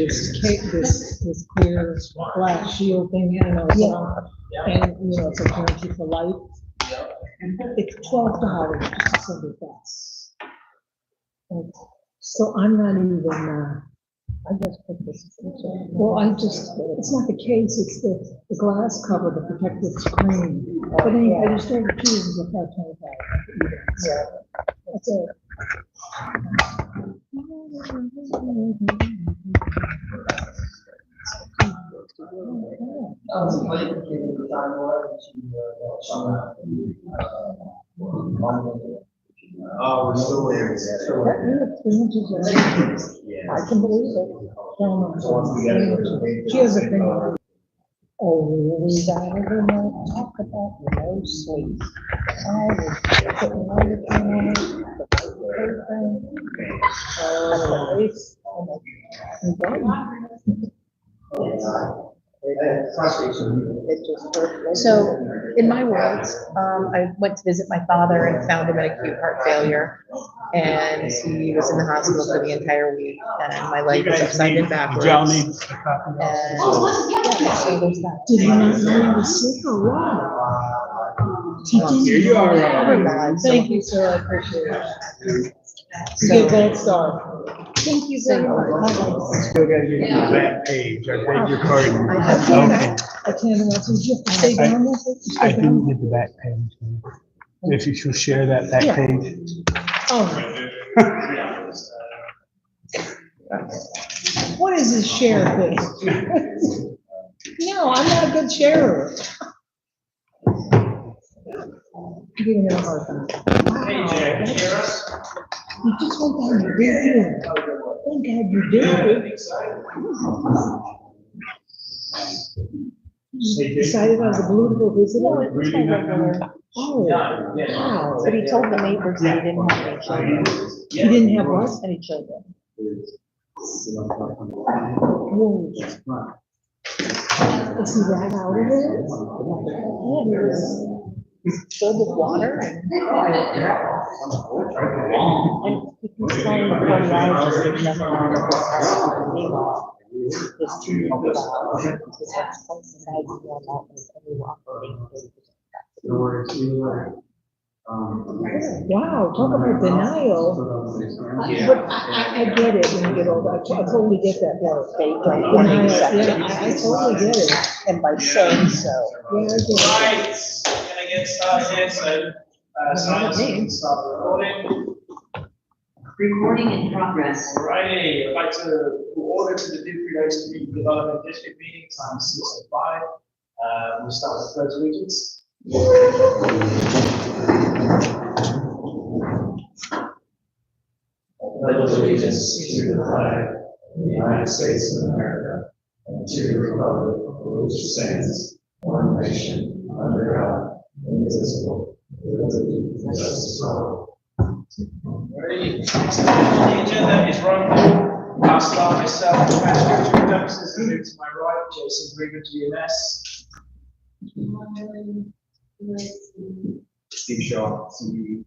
this clear glass shield thing, and and it's a guarantee for life. It's $12 just to send it back. So I'm not even, I just put this. well, it's not the case, it's the glass cover, the protective screen. But anyway, I just told the keys is a $5.25. Yeah. That's it. Oh, we're still there. I can believe it. She has a thing. Oh, really? I never know. Talk about no sleep. I was putting everything on it. I'm done. So, in my words, I went to visit my father and found him in acute heart failure. And he was in the hospital for the entire week, and my leg was upside down backwards. Y'all need a copy. And yeah, so there's that. Did he not know he was sick or what? He didn't. Here you are. Otherwise, Thank you, sir, I appreciate it. So- Give that star. Thank you very much. Still gotta get to the back page. I beg your pardon. I have Okay. I can't imagine, you have to stay down there. I didn't get the back page. If you should share that back Yeah. page. Oh. What is this share thing? No, I'm not a good sharer. Giving it a hard time. Wow, that's- You just went down and did it. Thank God you did. You decided on the blue to go visit No, her? it was my regular. Oh, wow. But he told the neighbors that he didn't have any children. You didn't have what? Any children. Whoa. Is he right out of it? Yeah, he was filled with water and he keeps telling the cardiologist there's nothing wrong with his heart. Meanwhile, his two million dollars, his heart's twice the size of one out and it's only operating 30%. Wow, talk about denial. But I get it when you get older. I totally get that. They don't want to Denial, accept yeah, I it. totally get it. And by saying so, Yeah, I get it. Right, gonna get started here, so you can start recording. Recording in progress. Alrighty, I'd like to order to the Dupree Community Development District meeting, time 6:05. We'll start with pledge allegiance. Pledge allegiance to the flag of the United States of America and to the republic for which it stands, one nation, under God, indivisible, with liberty and justice for all. Ready? Next item on the agenda is roll call. I'll start myself, for purposes, and move to my right, Jason Green, GMS. Steve Shaw, CDD.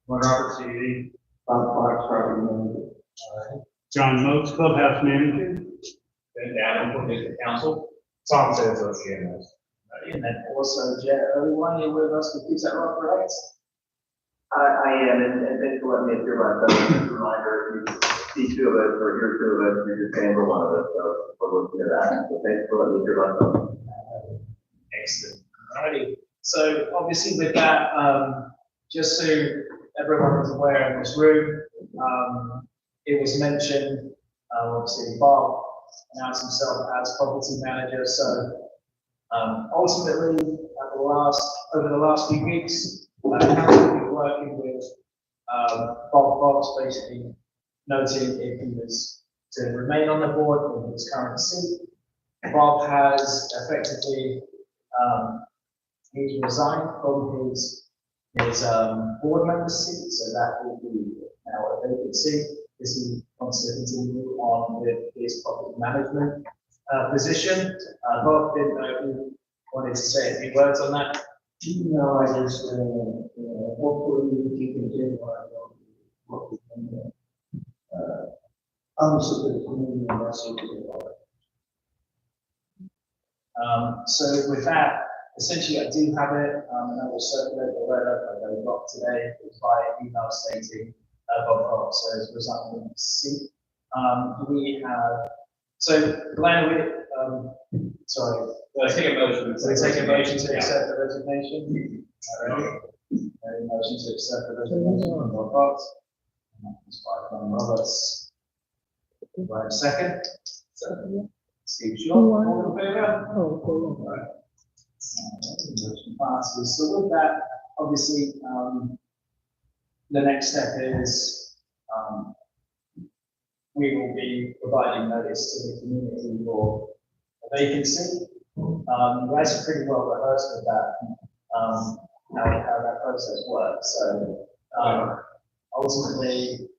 One Robert, CDD. Bob Fox, property manager. John Moakes, clubhouse manager. Ben Adam, from the council. Tom says, GMS. And then also, Jet, everyone here with us, is that right, correct? I am, and thanks for letting me appear myself. Just a reminder, if you see two of us or hear two of us, you're just paying for one of us, so we're looking at that. So thanks for letting me appear myself. Excellent. Alrighty. So obviously with that, just so everyone is aware in this room, it was mentioned, obviously Bob announced himself as property manager. So ultimately, over the last few weeks, council will be working with Bob Fox, basically noting if he was to remain on the board in his current seat. Bob has effectively he's resigned from his board member seat, so that will be now a vacancy as he wants to continue on with his property management position. Bob, didn't know if you wanted to say a few words on that. No, I just, hopefully we can continue our work with them. So with that, essentially I do have it, and I will circulate the letter that I got today via email stating, Bob Cox says resigning seat. We have, so Glenn, sorry. Let's take a motion. So we take a motion to accept the resignation. All right. A motion to accept the resignation from Bob Cox. That's by Glenn Roberts. Do I have a second? Steve Shaw, all in favor? Oh, Right. Motion passes. So with that, obviously, the next step is, we will be providing notice to the community for a vacancy. You guys are pretty well rehearsed with that, how that process works. So, ultimately,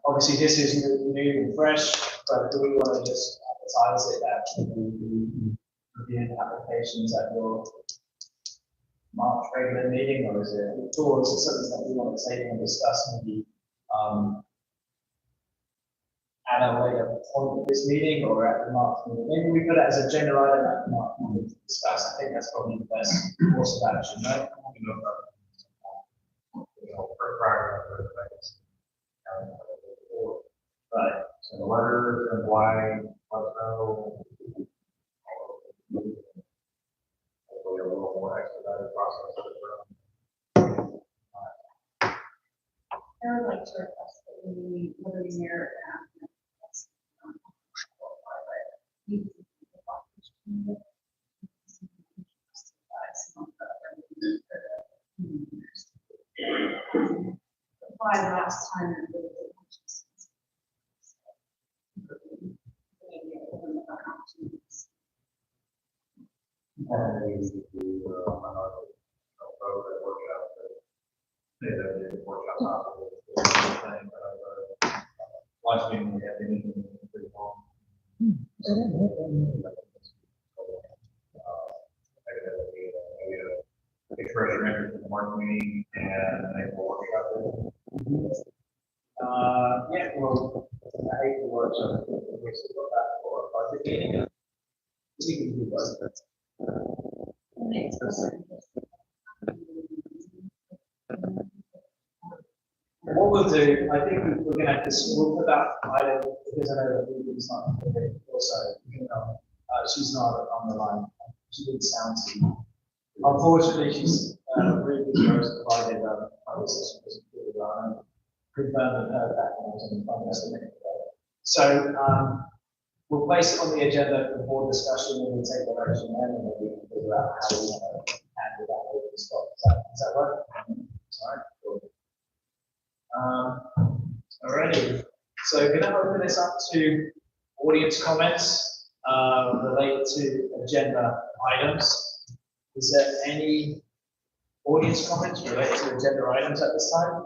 obviously this is new and fresh, but do we want to just advertise it that we be reviewing applications at your March regular meeting, or is it something that we want to take and discuss maybe, at a later point of this meeting or at the March meeting? Maybe we put it as a agenda item at the March meeting to discuss. I think that's probably the best course of action, right? Right. So the letter and why, let us know. Hopefully a little more expedited process. I would like to request that we, whether we merit and apply the last time. Last meeting, we had the meeting pretty long. Express your interest in the March meeting and I think we'll work out there. Yeah, well, I hate the workshop. We still got that for a budget meeting. We can do both. What we'll do, I think we're gonna have to, we'll put that item, because I know that Ruby's not here, also, you know, she's not on the line. She didn't sound to me. Unfortunately, she's, Ruby's provided, this was really well, confirmed with her back when I was in the finance committee. So, we'll place it on the agenda for board discussion, and we'll take the direction then, and then we can figure out how we want to handle that over the spot. Does that work? All right, cool. Alrighty, so can I open this up to audience comments related to agenda items? Is there any audience comments related to agenda items at this time?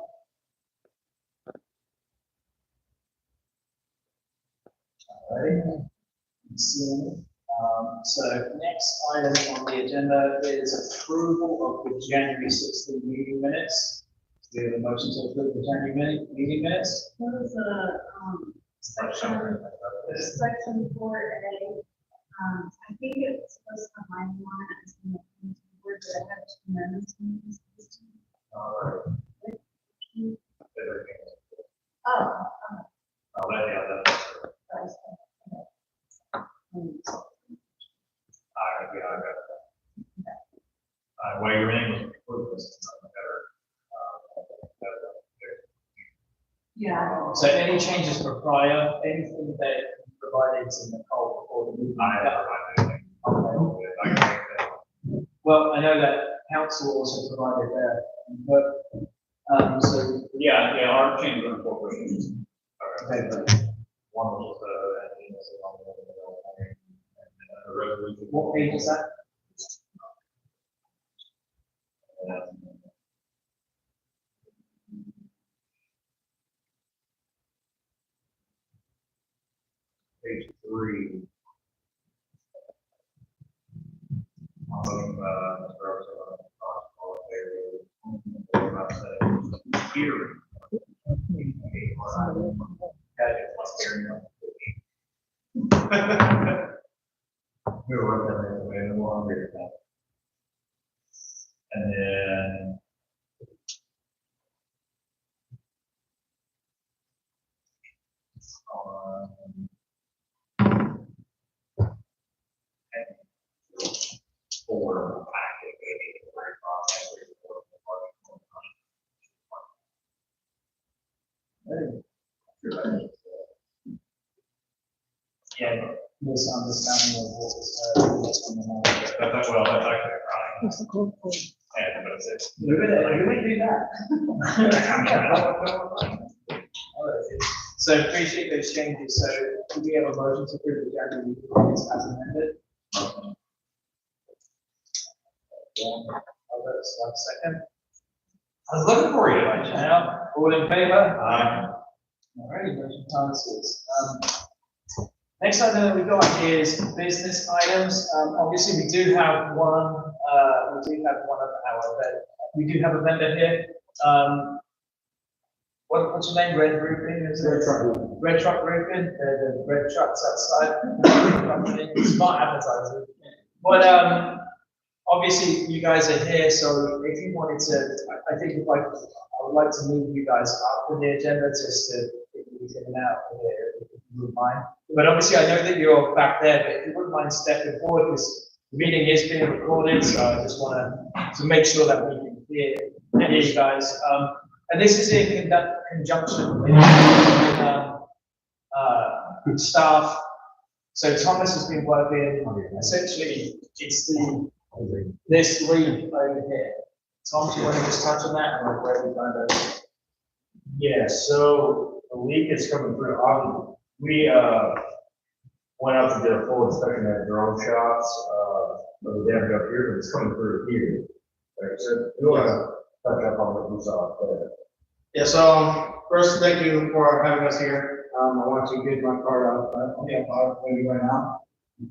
Alrighty, so next item on the agenda is approval of the January 16th meeting minutes. Do you have a motion to approve the January meeting minutes? What is the, section 4A? I think it's supposed to line one as in the word that I have two amendments. All right. Oh. I'll let you know that. All right, yeah, I got it. While your name was approved, this is not better. Yeah. So any changes for prior, anything that provided to Nicole before the meeting? Okay. Well, I know that council also provided their input, so. Yeah, our change of incorporation. Okay, One was, a resolution. what page is that? Page 3. Hearing. ahead. We were working that way no longer. And then. For packet, Yeah, misunderstanding of what was on the line. well, that's actually right. What's the code for? Yeah, but it's. Who would do that? So appreciate those changes. So do we have a motion to approve the January meeting minutes as amended? One second. I was looking for you. Now, all in favor? Aye. All right, motion passes. Next item that we've got is business items. Obviously, we do have one of our, we do have a vendor here. What's your name? Red Roofing? Is it? Red Truck Roofing. The red trucks outside. Smart advertising. But obviously, you guys are here, so if you wanted to, I think I would like to move you guys up on the agenda just to get you in and out here, if you wouldn't mind. But obviously, I know that you're back there, but if you wouldn't mind stepping forward, this meeting is being recorded, so I just want to make sure that we can hear you guys. And this is in conjunction with staff. So Thomas has been working, essentially, it's this lead over here. Tom, do you want to just touch on that and where we find out? Yeah, so the leak is coming through. We went out to do a full inspection at drone shots, of the damage up here, but it's coming through here. Right, so we want to touch up on what we saw there. Yeah, so first, thank you for having us here. I want to give my card out, when you right now.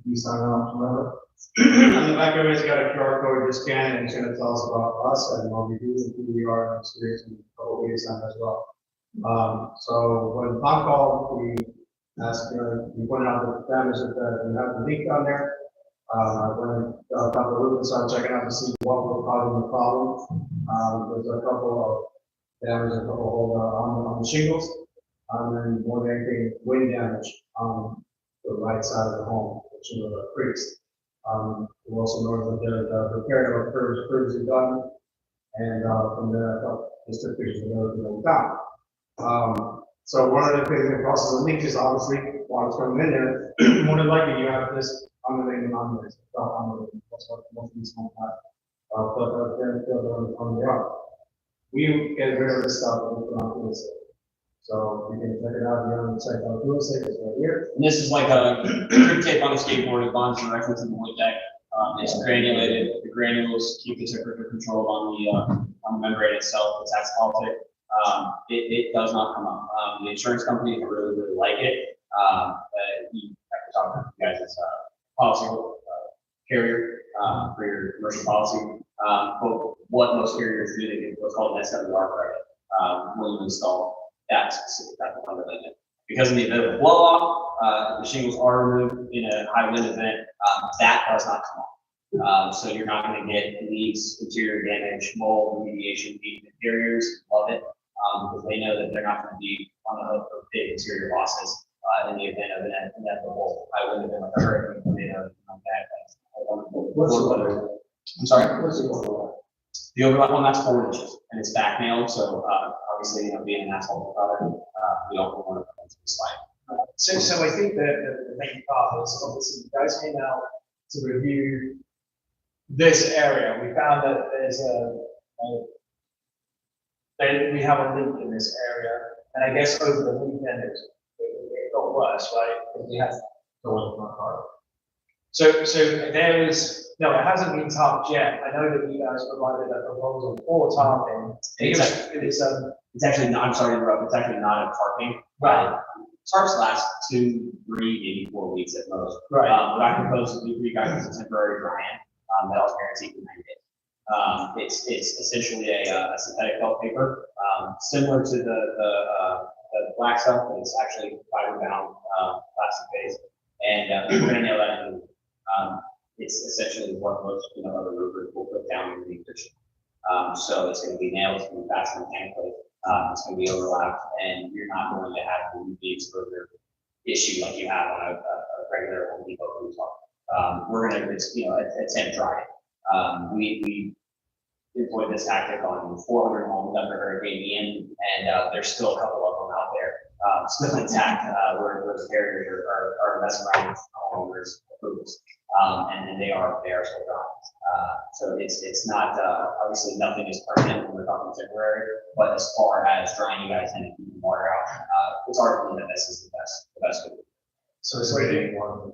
You sign off, remember? On the back of it's got a QR code, just scan it, and it's gonna tell us about us and what we do, and who we are, and experience, and what we sign as well. So when Tom called, we asked, we pointed out the damage that we have the leak on there. I went and got the roof and started checking out to see what was causing the problem. There's a couple of damage, a couple holes on the shingles, and more than anything, wind damage on the right side of the home, which is the creeks. We also noticed that the repair of our curves is done, and from there, I thought just took pictures of everything that we found. So one of the things that causes a leak is obviously water's coming in there. More than likely, you have this underlayment on there. That's what most of these homes have. But then on the rock. We get rid of this stuff and we put on real estate. So you can check it out, the other site on real estate is right here. And this is like a grip tape on a skateboard, it bonds directly to the wood deck. It's granulated, the granules keep the temperature controlled on the membrane itself, it's asphaltic. It does not come up. The insurance company really like it. You have to talk to you guys as policy carrier for your commercial policy. But what most carriers do, they get what's called an SWR credit when you install that specific type of underlayment. Because in the event of a blow off, the shingles are removed in a high wind event, that does not come off. So you're not going to get leaks, interior damage, mold, remediation. The carriers love it because they know that they're not going to be on the hook for big interior losses in the event of an inevitable high wind event like a hurricane, tornado, like that. I'm sorry? What's the overlap? The overlap one, that's 4 inches, and it's back nailed, so obviously, being an asphalt product, we don't want to put into the slide. So I think that the main part is obviously you guys came out to review this area. We found that there's we have a leak in this area, and I guess over the weekend it got worse, right? Because we had So there is, no, it hasn't been tarped yet. I know that you guys provided a proposal for tarping. It's actually not, I'm sorry to interrupt, it's actually not a tarping. Right. Tarps last 2, 3, maybe 4 weeks at most. Right. What I proposed to do for you guys is a temporary drying that I'll guarantee for 90 days. It's essentially a synthetic felt paper, similar to the the black stuff, but it's actually fiber bound, plastic base. And, we're gonna nail that in. It's essentially what most, other roofers will put down in the addition. So it's gonna be nailed, it's gonna be fastened mechanically, it's gonna be overlapped, and you're not going to have the UV exposure issue like you have on a regular Home Depot roof. We're gonna, it's temp dry. We employed this tactic on 400 homes under Hurricane Ian, and there's still a couple of them out there, still intact, where the carriers are messing around with homeowners' approvals. And they are still dry. So it's not, obviously nothing is permanent when we're talking temporary, but as far as drying you guys and keeping water out, it's arguably that this is the best way. So it's waiting one.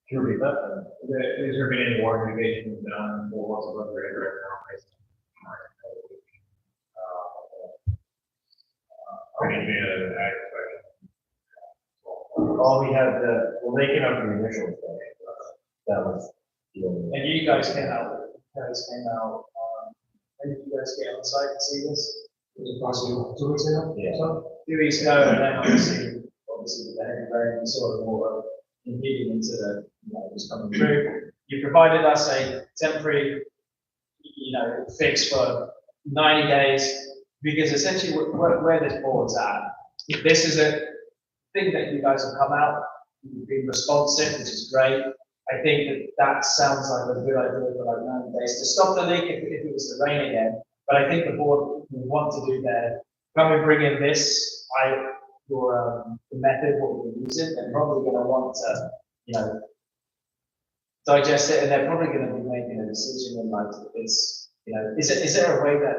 Can you repeat that? Is there been any water mitigation done for what's above grade right now? I need to be an ag inspection. All we had, they came out for the initial inspection. That was. And you guys came out, when did you guys get on site to see this? Was it possible 2 weeks ago? Yeah. So, 2 weeks ago, and then obviously the heavy rain, you saw the water impeding into was coming through. You provided us a temporary, fix for 90 days, because essentially where this board's at, this is a thing that you guys have come out, you've been responsive, which is great. I think that sounds like a good idea for like 90 days to stop the leak if it was to rain again. But I think the board will want to do their, when we bring in this, the method, what we're using, they're probably going to want to, digest it, and they're probably going to be making a decision in like, is there a way that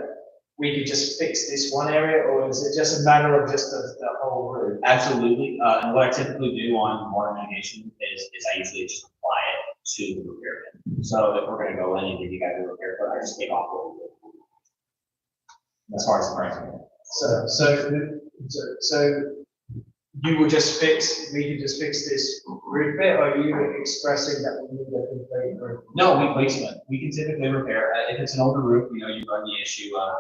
we could just fix this one area, or is it just a matter of just the whole roof? Absolutely. And what I typically do on water mitigation is I usually just apply it to the repair bin. So if we're going to go in and give you guys a repair bin, I just take off what we do. As far as the pricing. So you will just we can just fix this roof bit, or are you expressing that we need a complete roof? No, we can typically repair. If it's an older roof, you run the issue of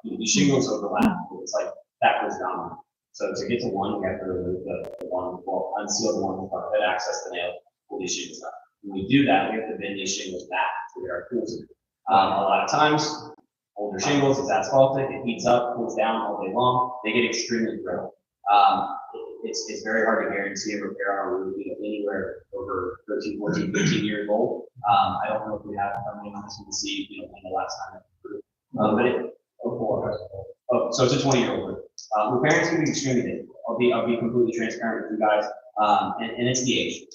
the shingles overlap. It's like that was dominant. So to get to one, you have to remove the one, unseal the one in front of it, access the nail, pull these shingles out. When we do that, we have to bend these shingles back to get our tools in. A lot of times, older shingles, it's asphaltic, it heats up, cools down all day long, they get extremely brittle. It's very hard to guarantee a repair on a roof anywhere over 13, 14, 15 years old. I don't know if we have how many months we can see, in the last time. So it's a 20-year-old roof. Repairing is going to be extremely difficult. I'll be completely transparent with you guys. And it's the age.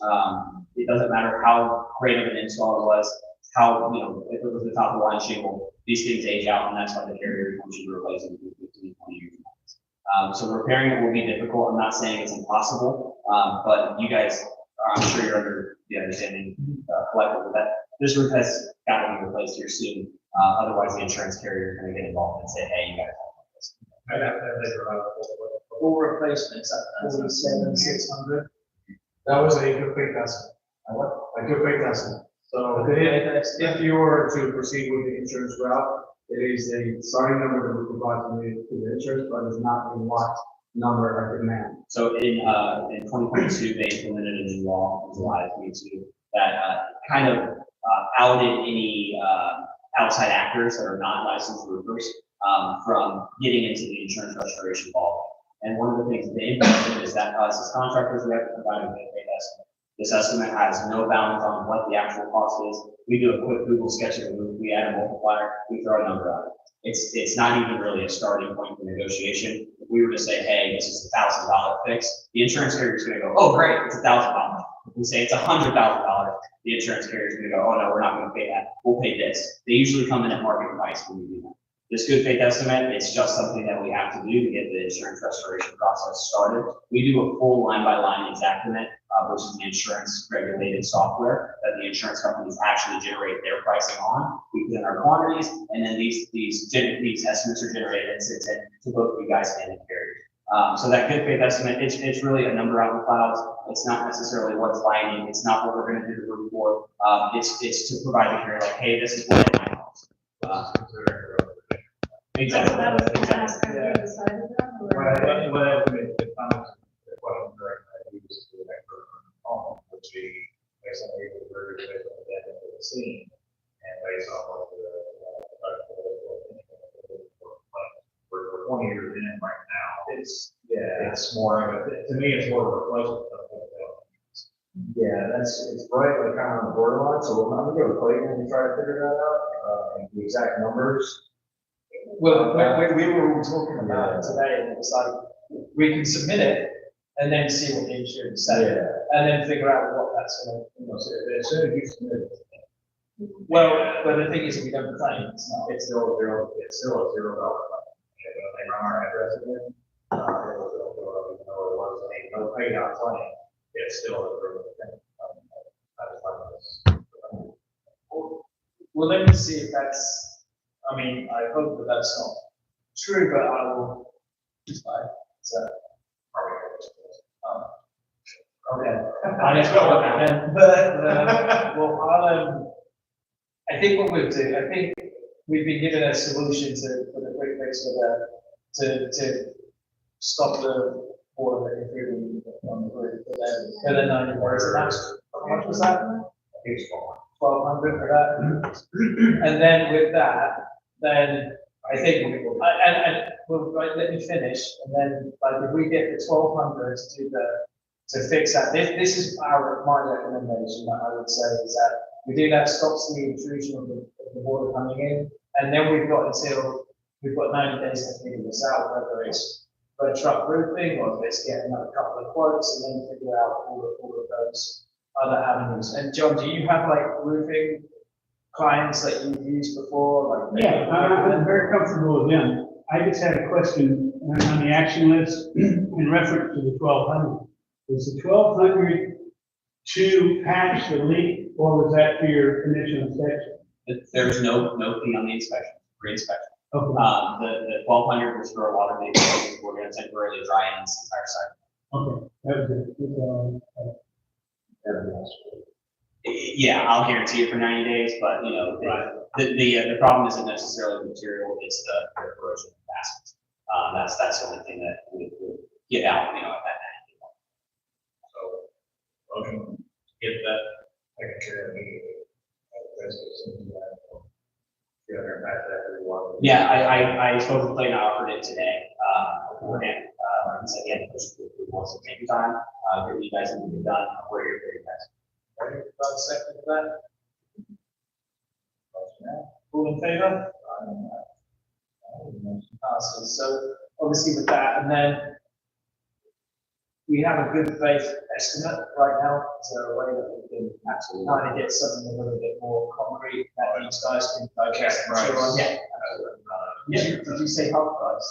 It doesn't matter how great of an install it was, how, if it was the top of the line shingle, these things age out, and that's why the carrier comes to replace them in 15, 20 years. So repairing it will be difficult. I'm not saying it's impossible, but you guys, I'm sure you're under the understanding collectively that this roof has got to be replaced here soon. Otherwise, the insurance carrier is going to get involved and say, hey, you got to have this. I'd have to have full replacements at 47,600. That was a good faith estimate. A good faith estimate. So if you were to proceed with the insurance route, it is a starting number that we provide to the insurance, but it's not a locked number or demand. So in 2022, they implemented a new law in July of 2022 that kind of outed any outside actors that are not licensed roofers from getting into the insurance restoration ball. And one of the things that they implemented is that us as contractors, we have to provide a good faith estimate. This estimate has no bounds on what the actual cost is. We do a quick Google sketch of the roof, we add a multiplier, we throw a number out. It's not even really a starting point for negotiation. If we were to say, hey, this is $1,000 fix, the insurance carrier is going to go, oh, great, it's $1,000. If we say it's $100,000, the insurance carrier is going to go, oh, no, we're not going to pay that. We'll pay this. They usually come in at market price when we do that. This good faith estimate, it's just something that we have to do to get the insurance restoration process started. We do a full line-by-line exactament, which is the insurance regulated software that the insurance companies actually generate their pricing on. We put in our quantities, and then these estimates are generated and sent to both you guys and the carriers. So that good faith estimate, it's really a number out in the clouds. It's not necessarily what's binding. It's not what we're going to do the roof for. It's to provide the carrier like, hey, this is what it might cost. Exactly. That was the Exactly. task after you decided that, or? Well, the comments, the question direct, I use to the expert on, which we basically were based on the data that we've seen, and based on what we're 20 years in right now. It's more of a, to me, it's more of a reflection of what the hell it means. Yeah, it's right, like kind of on the borderline, so I'm gonna go to Clayton and try to figure that out, and the exact numbers. Well, we were all talking about it today, and it was like, we can submit it and then see what the insurance says, and then figure out what that's gonna, As soon as you submit it. well, but the thing is, we don't claim, it's not. It's still a $0. And when they run our address again, it will still show up, even though it was a no pay out claim, it's still a $0. I just like this. Well, let me see if that's, I mean, I hope that that's not true, but I will, so. Okay. I just got it, well, I think what we'll do, I think we've been given a solution for the quick fix to stop the water improving on the roof, for the 90 days, and that's, how much was that? It's 1,200 for that. And then with that, then I think, and, well, right, let me finish, and then, like, if we get the 1,200 to do to fix that, this is my recommendation that I would say is that we do that, stops the intrusion of the water coming in, and then we've got 90 days to figure this out, whether it's red truck roofing, or if it's getting a couple of quotes, and then figure out all of those other avenues. And John, do you have like roofing clients that you've used before? Like, Yeah, I'm very comfortable with them. I just had a question on the action list in reference to the 1,200. Was the 1,200 to patch the leak, or was that for your initial inspection? There's no fee on the inspection, re-inspection. Okay. The 1,200 was for a water main, we're gonna temporarily dry in this entire site. Okay, that was it. Yeah, I'll guarantee it for 90 days, but you know, the problem isn't necessarily the material, it's the corrosion of the acids. That's the only thing that we get out, you know, at that. So, motion, get that taken care of immediately. Yeah, I spoke to Clayton, I offered it today, beforehand, he said, yeah, this wants to take your time, if you guys need to be done, we're here for you guys. Ready for a second for that? All in favor? Passes. So obviously with that, and then we have a good faith estimate right now, so a way that we can actually kind of get something a little bit more concrete that these guys can digest. Yeah. Did you say half price?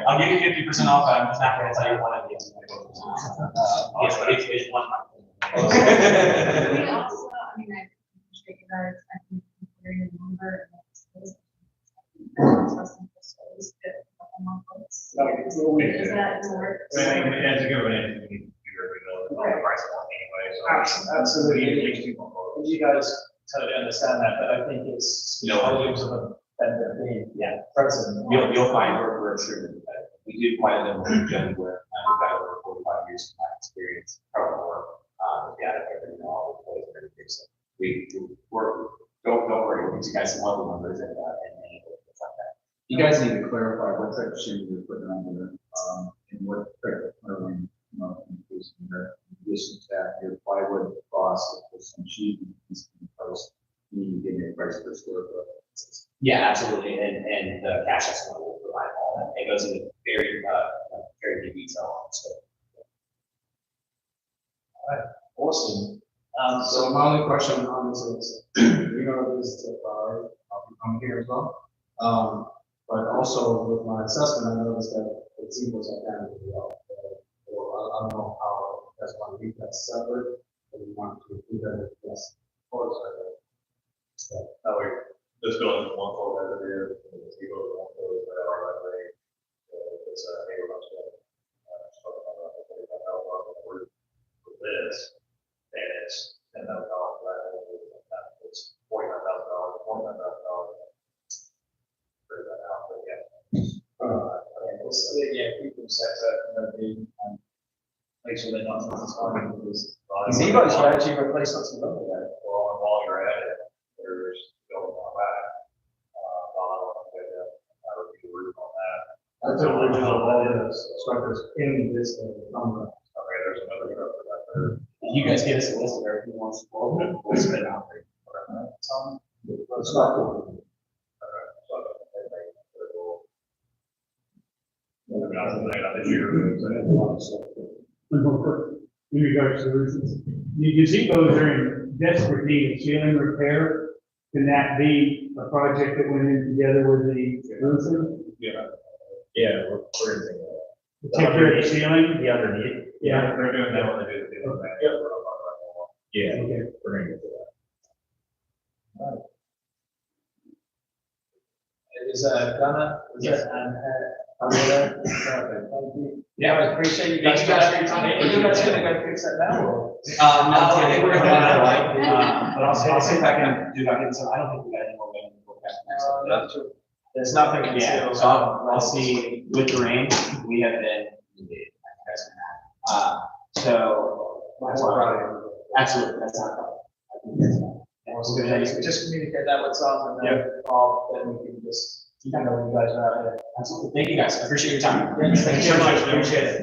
I'll give you 50% off, I'm just not gonna tell you what I'm getting. Yes, but it's one month. We also, I mean, I appreciate you guys, I think, very number. Is that more? As a government, we need to figure out the price point anyway, so. Absolutely. We need at least 2 more quotes. You guys totally understand that, but I think it's volumes of a vendor being present. You'll find we're sure that we do quite a bit of work where we've got over 45 years of experience, probably more, data, everything, all the ways, everything. So we're, don't worry, we'll get you guys some other numbers and things like that. You guys need to clarify what type of shade you're putting on there, and what type of covering, increasing there. In addition to that, your plywood cost for some sheeting is in post, you get a price per square foot. Yeah, absolutely, and the cash estimate will provide all that. It goes into very deep detail on this. All right, awesome. So my only question on this is, this is a priority, I'm here as well. But also with my assessment, I noticed that it equals like that as well. I don't know how that's going to be that separate, but we want to do that as course. That way, this building is one floor as it is, and it's equal to one floor as well, that way, it's a neighborhood. For this, and it's $10,000, yeah, keep them separate, and then make sure they're not intertwined because. So you guys should actually replace what's in there. Well, and while you're at it, there's going on back. I would be rude on that. That's the original, all the structures in this, number. Okay, there's another truck for that there. You guys give us a list of everything you want to pull, we'll spit it out there. Tom, It's not cool. In regards to the roofs, you see those are in desperate need of ceiling repair. Can that be a project that went in together with the roofer? Yeah. Yeah, we're in the. Take care of the ceiling? The underneath. Yeah. They're doing that when they do the. Yep. Yeah, Okay. we're gonna get to that. Is Gunnar, is it, and, okay, thank you. Yeah, I appreciate you guys. Are you guys gonna go fix that now or? No, I think we're gonna run out of light, but I'll see if I can do that, so I don't think we got any more rain. There's nothing. Yeah, so I'll see with the rain, we have been, so, that's all right. Absolutely, that's not a problem. I think that's fine. So just communicate that with Tom and then Bob, then we can just, you know, you guys are out here. Absolutely, thank you guys, I appreciate your time. Thank you so much, appreciate it.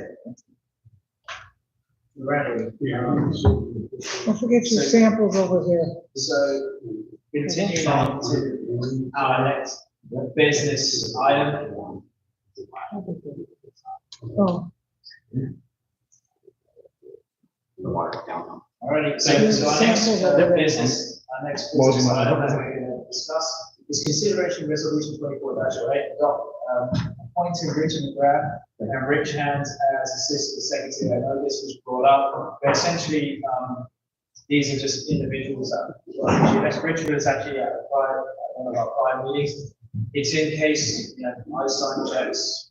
Don't forget your samples over here. So continuing on to our next business item. Oh, Alrighty, so our next business, our next business item that we're going to discuss is consideration resolution 24-08, appointing Richard McGrath and Rich Hands as assistant secretary. I know this was brought up, but essentially, these are just individuals that, Richard was actually at one of our prior meetings. It's in case, you know, I sign checks,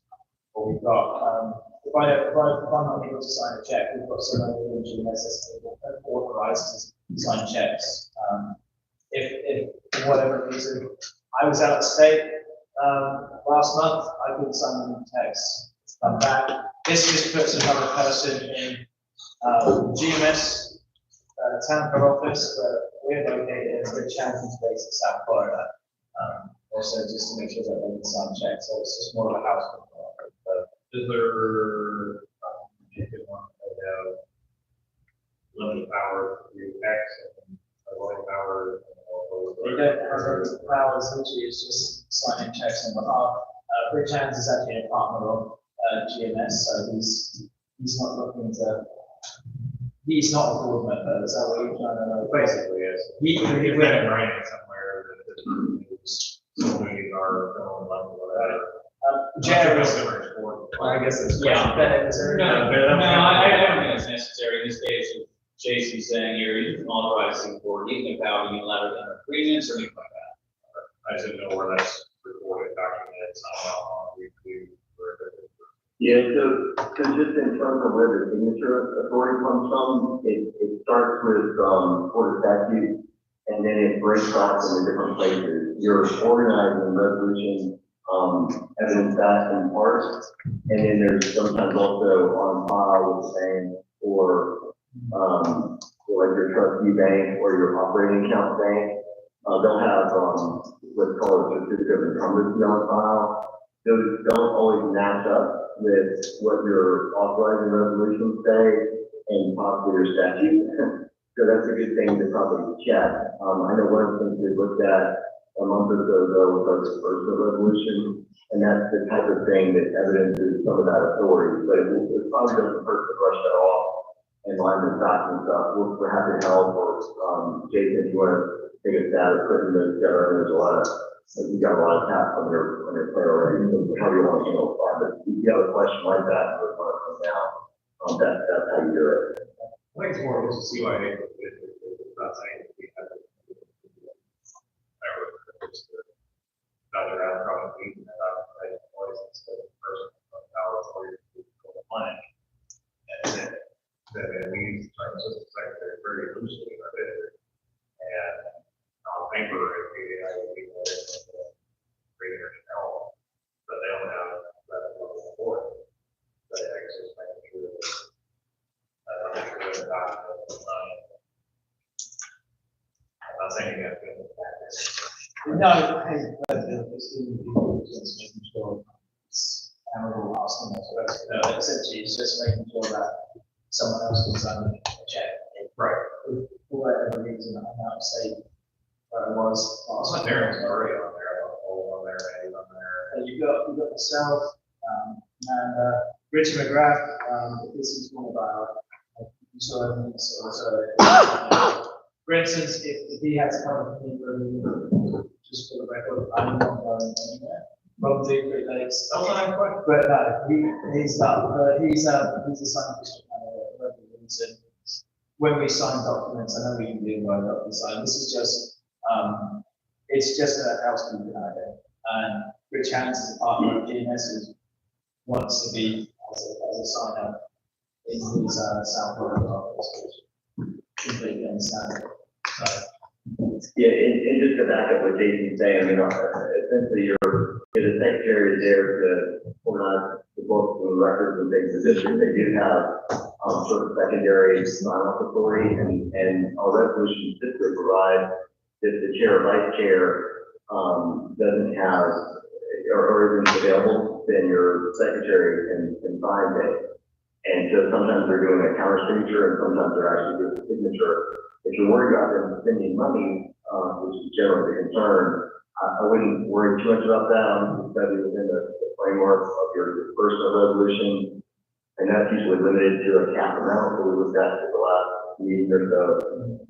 or we've got, if I'm not able to sign a check, we've got someone who GMS authorized to sign checks. If for whatever reason, I was out of state, last month, I couldn't sign any checks. Come back. This just puts another person in, GMS, Tampa office, but we're located in Rich Hampton's base in South Florida. Also just to make sure that they can sign checks, so it's just more of a house. Is there, limited power to X and a limited power? They don't have the powers, which is just signing checks on behalf. Rich Hands is actually a partner of GMS, so he's not looking to. He's not a board member. Is that what you're trying to know? Basically, yes. He read it right somewhere that the moving our own level or whatever. Jerry. I guess it's. Yeah. I don't think it's necessary in this case. Jason's saying here, you can authorize the board, you can have unilateral agreements or anything like that. I just didn't know where that's recorded, documented, somehow. Yeah, so just in terms of where the signature authority comes from, it starts with, Florida statute, and then it breaks off into different places. You're organizing resolution, evidence that in parts, and then there's sometimes also on file with saying, or like your trustee bank or your operating account bank, they'll have, what's called a certificate of incumbency on file. Those don't always match up with what your authorizing resolutions say and possibly your statute. So that's a good thing to probably check. I know one of the things we looked at a month or so ago was our dispersal resolution, and that's the type of thing that evidences some of that authority, but it probably doesn't hurt to brush that off and line the dots and stuff. We're happy to help, or, Jason, if you want to take a stab at putting those together, there's a lot of, you got a lot of tasks on your plate already, so how do you want to handle that? But if you have a question like that, or want to come down, that's how you do it. I think it's more of just a CYA, it's not saying that we have to. Rather have probably about the voice instead of person, power authority to the planet. And then we use the term system secretary very loosely, but and on paper, I would be greater help, but they don't have that level of support. No, hey, it's just making sure it's amicable asking us, but essentially it's just making sure that someone else can sign a check. Right. For whatever reason, I'm out of state where I was. Also, Darren's already on there, all on there, Eddie's on there. And you've got yourself, and Richard McGrath, this is one of our, so, for instance, if he had to come up with me for a meeting, just for the record, I'm not going anywhere. Probably Great Lakes, but no, he's a scientist. When we sign documents, I know we can do by DocuSign. This is just, it's just a housekeeping item. And Rich Hands is a partner of GNS who wants to be as a sign up in his South Florida office, which completely understandable. So, yeah, and just to back up what Jason's saying, I mean, essentially the secretary is there to organize the books and records and things. The district, they do have sort of secondary sign-off authority, and our resolution typically provides that the chair or vice chair doesn't have or isn't available, then your secretary can sign it. And so sometimes they're doing a counter signature, and sometimes they're actually doing a signature. If you're worried about them spending money, which is generally the concern, I wouldn't worry too much about that. That is within the framework of your personal resolution, and that's usually limited to a cap amount. So we looked at the last meeting or so.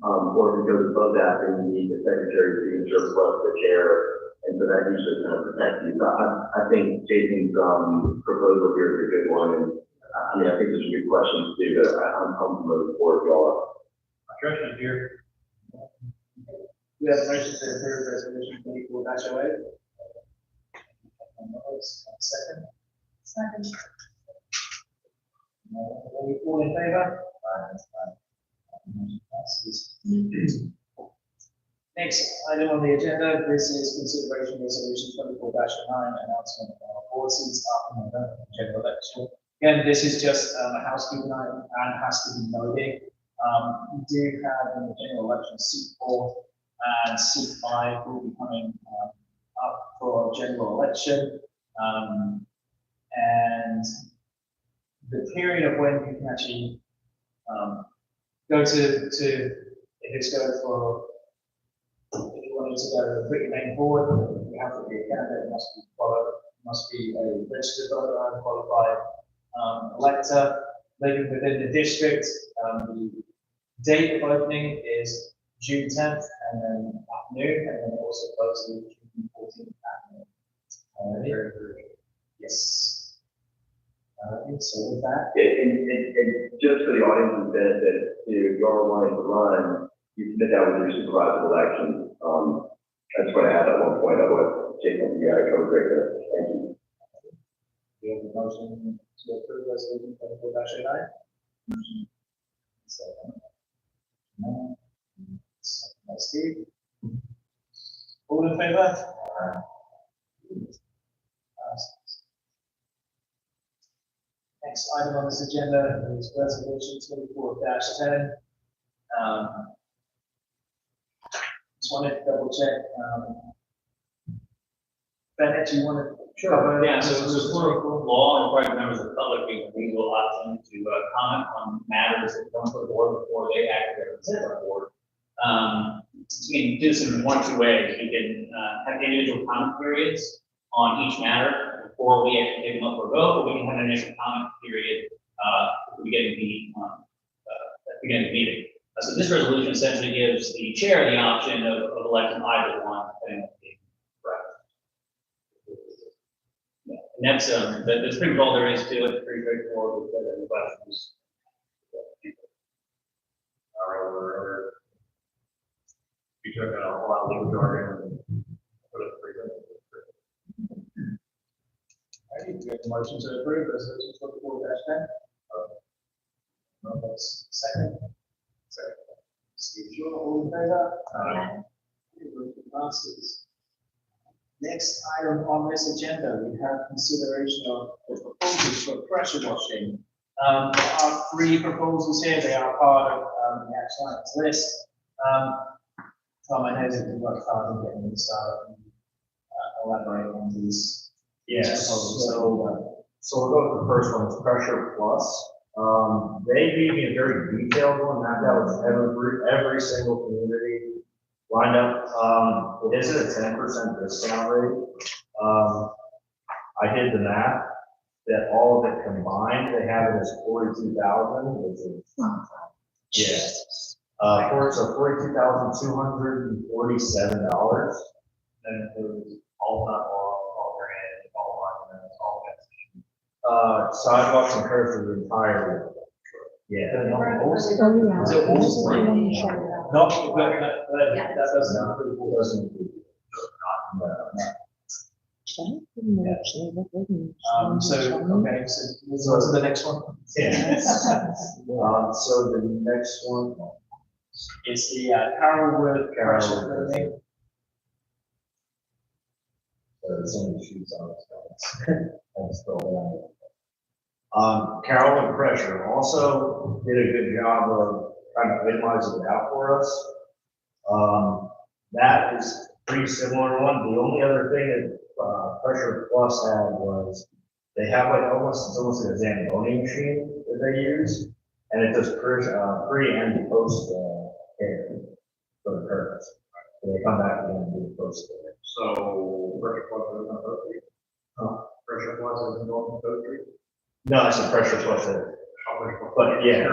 Or if it goes above that, then you need the secretary's signature plus the chair, and so that usually kind of protects you. So I think Jason's proposal here is a good one, and I mean, I think there's some good questions too, but I'm moving forward with y'all. Trish is here. we have a motion to approve resolution 24-08. Second. Second. All in favor? Next item on the agenda, this is consideration resolution 24-9, announcement of our board seats after November general election. Again, this is just a housekeeping item and has to be noted. We do have in the general election seat 4 and seat 5 will be coming up for general election. And the period of when you can actually go to if it's going for, if you wanted to go put your name forward, you have to be a candidate, must be a registered voter, unqualified elector living within the district. The date of opening is June 10th and then afternoon, and then also closing June 14th afternoon. Yes. So with that. And just for the audience's benefit, if you are wanting to run, you submit that with your supervisor of elections. That's what I had at one point. Otherwise, Jason, you gotta go right there. Thank you. We have a motion to approve resolution 24-9. Second. Steve. All in favor? Next item on this agenda is resolution 24-10. Just wanted to double check. Bennett, do you want to? Sure. Yeah, so it's a law and private members of the public being legal option to comment on matters that come to the board before they act or consider the board. So you can do this in one of two ways. You can have individual comment periods on each matter before we actually take them up for a vote, or we can have an initial comment period at the beginning of the meeting. So this resolution essentially gives the chair the option of electing either one, depending on the and that's, that's pretty all there is to it, pretty straightforward, with any questions. We took a lot of legal jargon and put it pretty good. I need to get a motion to approve resolution 24-10. No, that's second. Steve, sure, all in favor? Passes. Next item on this agenda, we have consideration of the proposals for pressure washing. There are 3 proposals here. They are part of the action items list. Tom, I know that you worked hard on getting this started. elaborate on these? Yes, so we'll go with the first one, it's Pressure Plus. They gave me a very detailed one, that was every single community lined up. It is at a 10% discount rate. I did the math, that all of it combined, they have it as 42,000, which is, so $42,247. Then includes all time all grant, all monuments, all that. Sidewalks and curbs are entirely. Yeah. Is it all three? No, that doesn't include. So, okay, so let's go to the next one. Yeah. So the next one. It's the Carrollwood Pressure Building. It's only sheets on it. Carrollwood Pressure also did a good job of trying to minimize it out for us. That is pretty similar one. The only other thing that Pressure Plus had was they have like it's almost like a Zamboni machine that they use, and it does pre and post care for the curves. So they come back and do the post care. So Pressure Plus is on Oak Street? Pressure Plus is on Oak Street? No, it's a Pressure Plus there. But yeah.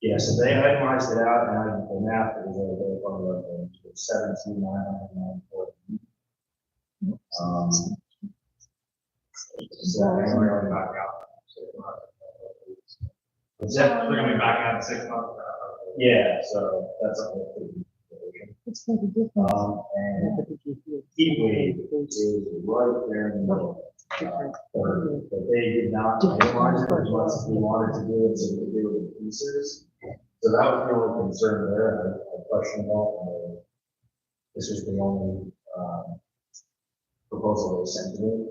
Yeah, so they itemized it out, and the math is very funny, it's 17,994. So they're going back out. They're gonna be back out in 6 months. Yeah, so that's a whole thing. It's quite a difference. And Heat Wave is right there in the middle. But they did not itemize it as much as we wanted to do it, so they do it in pieces. So that was the only concern there, I questioned about. This was the only proposal they sent to me.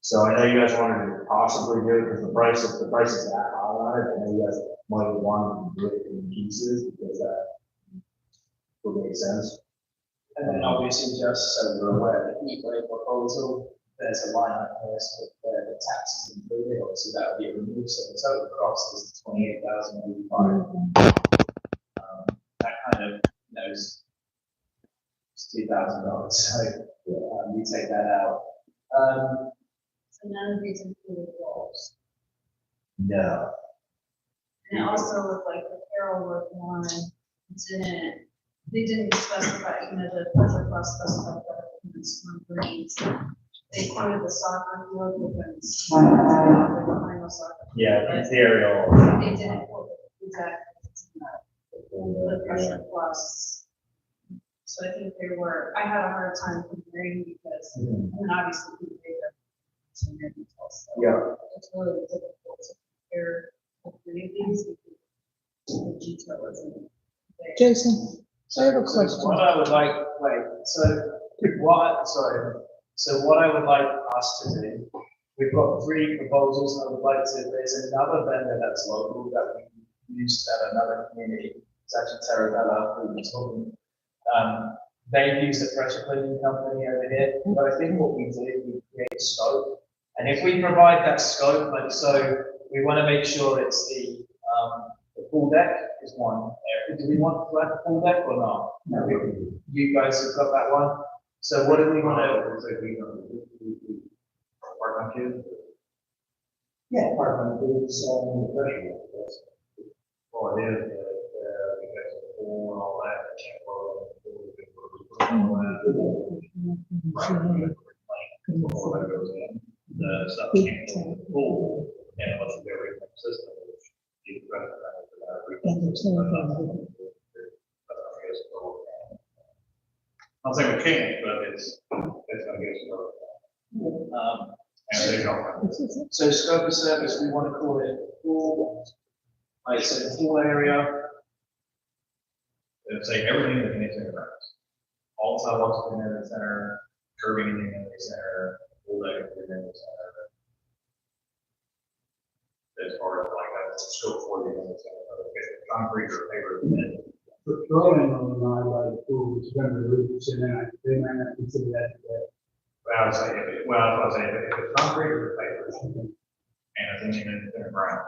So I know you guys wanted to possibly do it because the price is that high on it. I know you guys might want to do it in pieces because that would make sense. And then obviously, just so you're aware, the heat wave proposal, there's a line item here, so where the tax is included, obviously that would be removed, so the total cost is 28,085. That kind of, it's $2,000, so you take that out. So none of these include walls. No. And it also looked like the Carrollwood one they didn't specify, the Pressure Plus specified that it was from greens. They quoted the soccer field because the final soccer. Yeah, it's the aerial. They didn't quote exactly the Pressure Plus. So I think I had a hard time comparing because, obviously we paid some details. So it's really difficult to compare the three of these because the detail isn't there. Jason, I have a question. What I would like, what I would like us to do, we've got 3 proposals. I would like to, there's another vendor that's local that we used at another community. It's actually Terrabella, who was talking. They've used a pressure cleaning company over here, but I think what we did, we create scope. And if we provide that scope, so we want to make sure it's the full deck is one area. Do we want to have a full deck or not? No. You guys have got that one. So what do we want to? Part-time kids? Yeah, part-time kids, pressure. Well, it is, because of the pool and all that, they can't roll before that goes in, the stuff can't go in the pool, and unless you get a reclaim system, which you can rent that for that reclaim system. I'm saying we can't, but it's gonna get us. And they don't. So scope of service, we want to call it pool, like so the pool area. It'd say everything that needs to around. All sidewalks in the center, curbing in the center, pool deck in the center. As far as like that scope for the center, concrete or paper. throwing on the line by the pool, it's going to roots, and then they might not consider that. Well, I was saying, I was saying, if it's concrete or paper, and I think in the ground.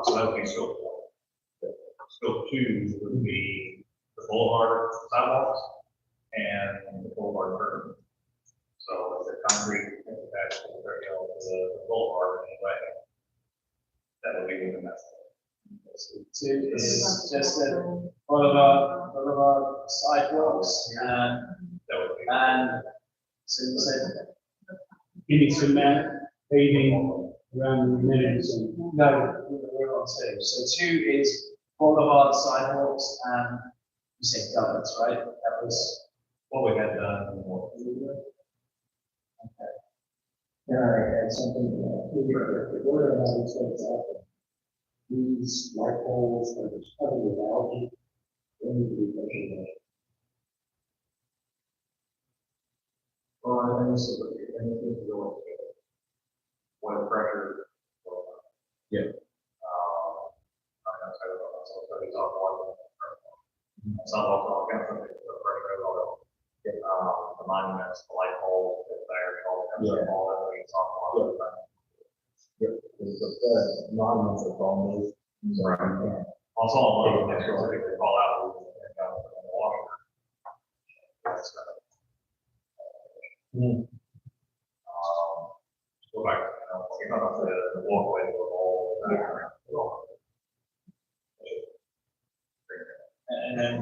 So that would be scope one. Scope two would be the boulevard sidewalks and the boulevard curb. So the concrete attached to the boulevard anyway, that would be within that. Two is just a boulevard sidewalks and so you said. You need cement, paving around the minutes and. No, we're on two. So two is boulevard sidewalks and you said gutters, right? That was What we had done. okay. Can I add something? The word of United States out these light poles that are covered with algae, they need to be measured. Well, and this is anything to go with water pressure. Yeah. I'm not sure about that, so it's all water. Some local government, the pressure of the monuments, the light poles, the there, all that, we talk about. Yep, the monuments are called. Right. Also, a lot of things they call out in the water. That's go back, you know, about the walkway to the wall. And then,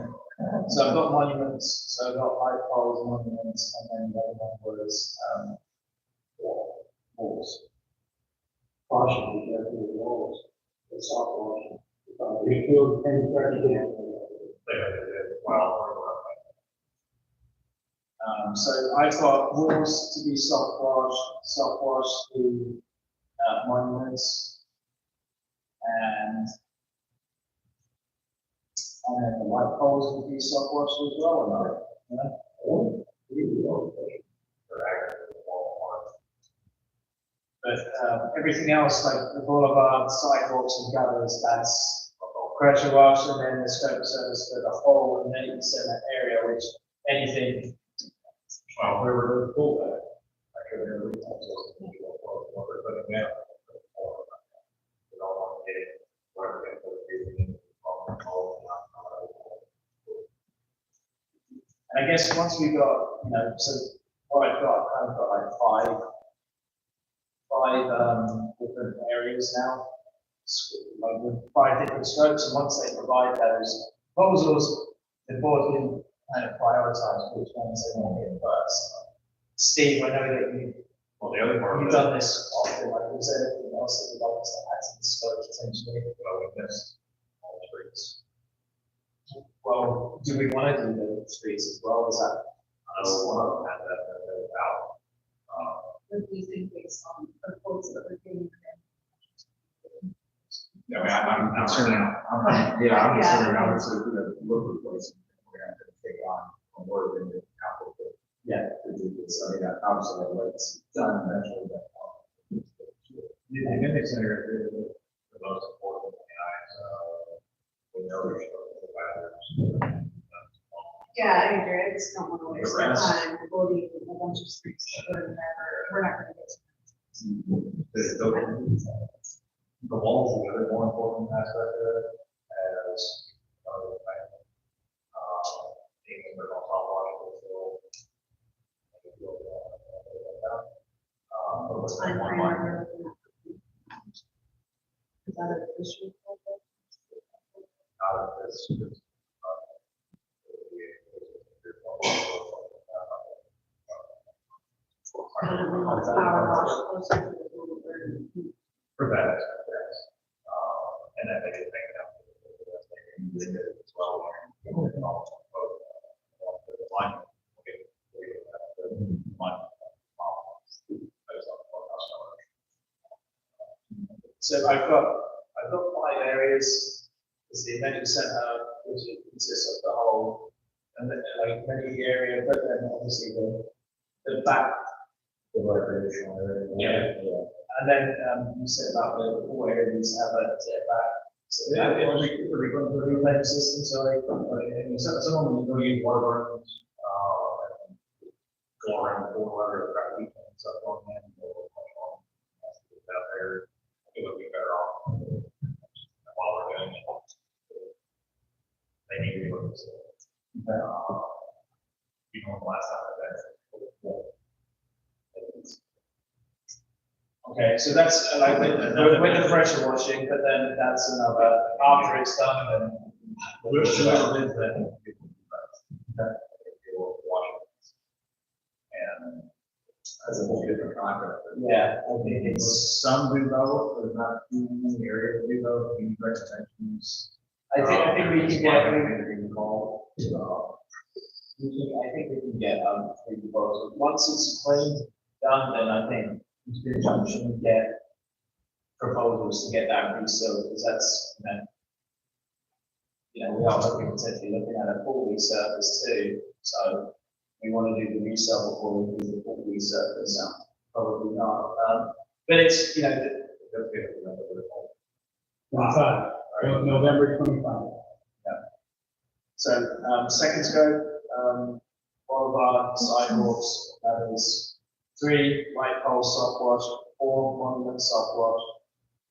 so I've got monuments, so I've got light poles, monuments, and then the other one was, walls. Partially, the walls, the soft walls. We feel and try to get. So I've got walls to be soft wash the monuments, and then the light poles would be soft washed as well, or not? But everything else, like the boulevard, sidewalks and gutters, that's pressure wash, and then the scope service for the whole amenities center area, which anything. Well, we were really cool at it. Actually, they were really what we're putting down. We don't want to get whatever they put in. And I guess once we got, you know, so what I've got, I've kind of got like five different areas now, like with 5 different scopes, and once they provide those proposals, the board can kind of prioritize which ones they want to get first. Steve, I know that The other part you've done this often, like, is there anything else that you'd like us to add to the scope potentially? Well, we missed all the streets. Well, do we want to do the streets as well? Is that? One of them had that out. What do you think based on the quotes that we're getting? Yeah, I mean, I'm certainly, I'm considering, obviously, look replacement, we're gonna have to take on more than the capital. To do this, I mean, obviously, I'd like to see it done eventually, but. The amenities center is the most important thing, we know there's. Yeah, I agree. I just don't want to waste The our rest. time voting a bunch of streets that we're not going to get. The walls are the other more important aspect of it, as, even with all top water, but what's that one line? Is that an issue? Out of this. For that, yes. And then they get taken out. They did it as well. So I've got 5 areas. There's the amenity center, which consists of the whole, and then like amenity area, but then obviously the back. The recreational area. Yeah. And then you said about the pool area needs to have a setback So, yeah, if we run the relay system, sorry, Someone will use water burns, go around the water, try to keep things up on them. Out there, it would be better off while we're doing it. They need to be able to, you know, the last time okay, so that's like with the pressure washing, but then that's another, after it's done, then. we're sure that and as a whole different contract. Yeah, I think it's some do both, but not too many areas do both, in recommendations. I think we can get, Call. I think we can get, three proposals. Once it's cleaned, done, then I think in conjunction we get proposals to get that resealed, because that's, we are potentially looking at a full resurface too, so we want to do the resale before we do the full resurface, probably not, but it's, 25, November 25. So, second scope, all of our sidewalks, that is 3 light pole soft wash, 4 monument soft wash,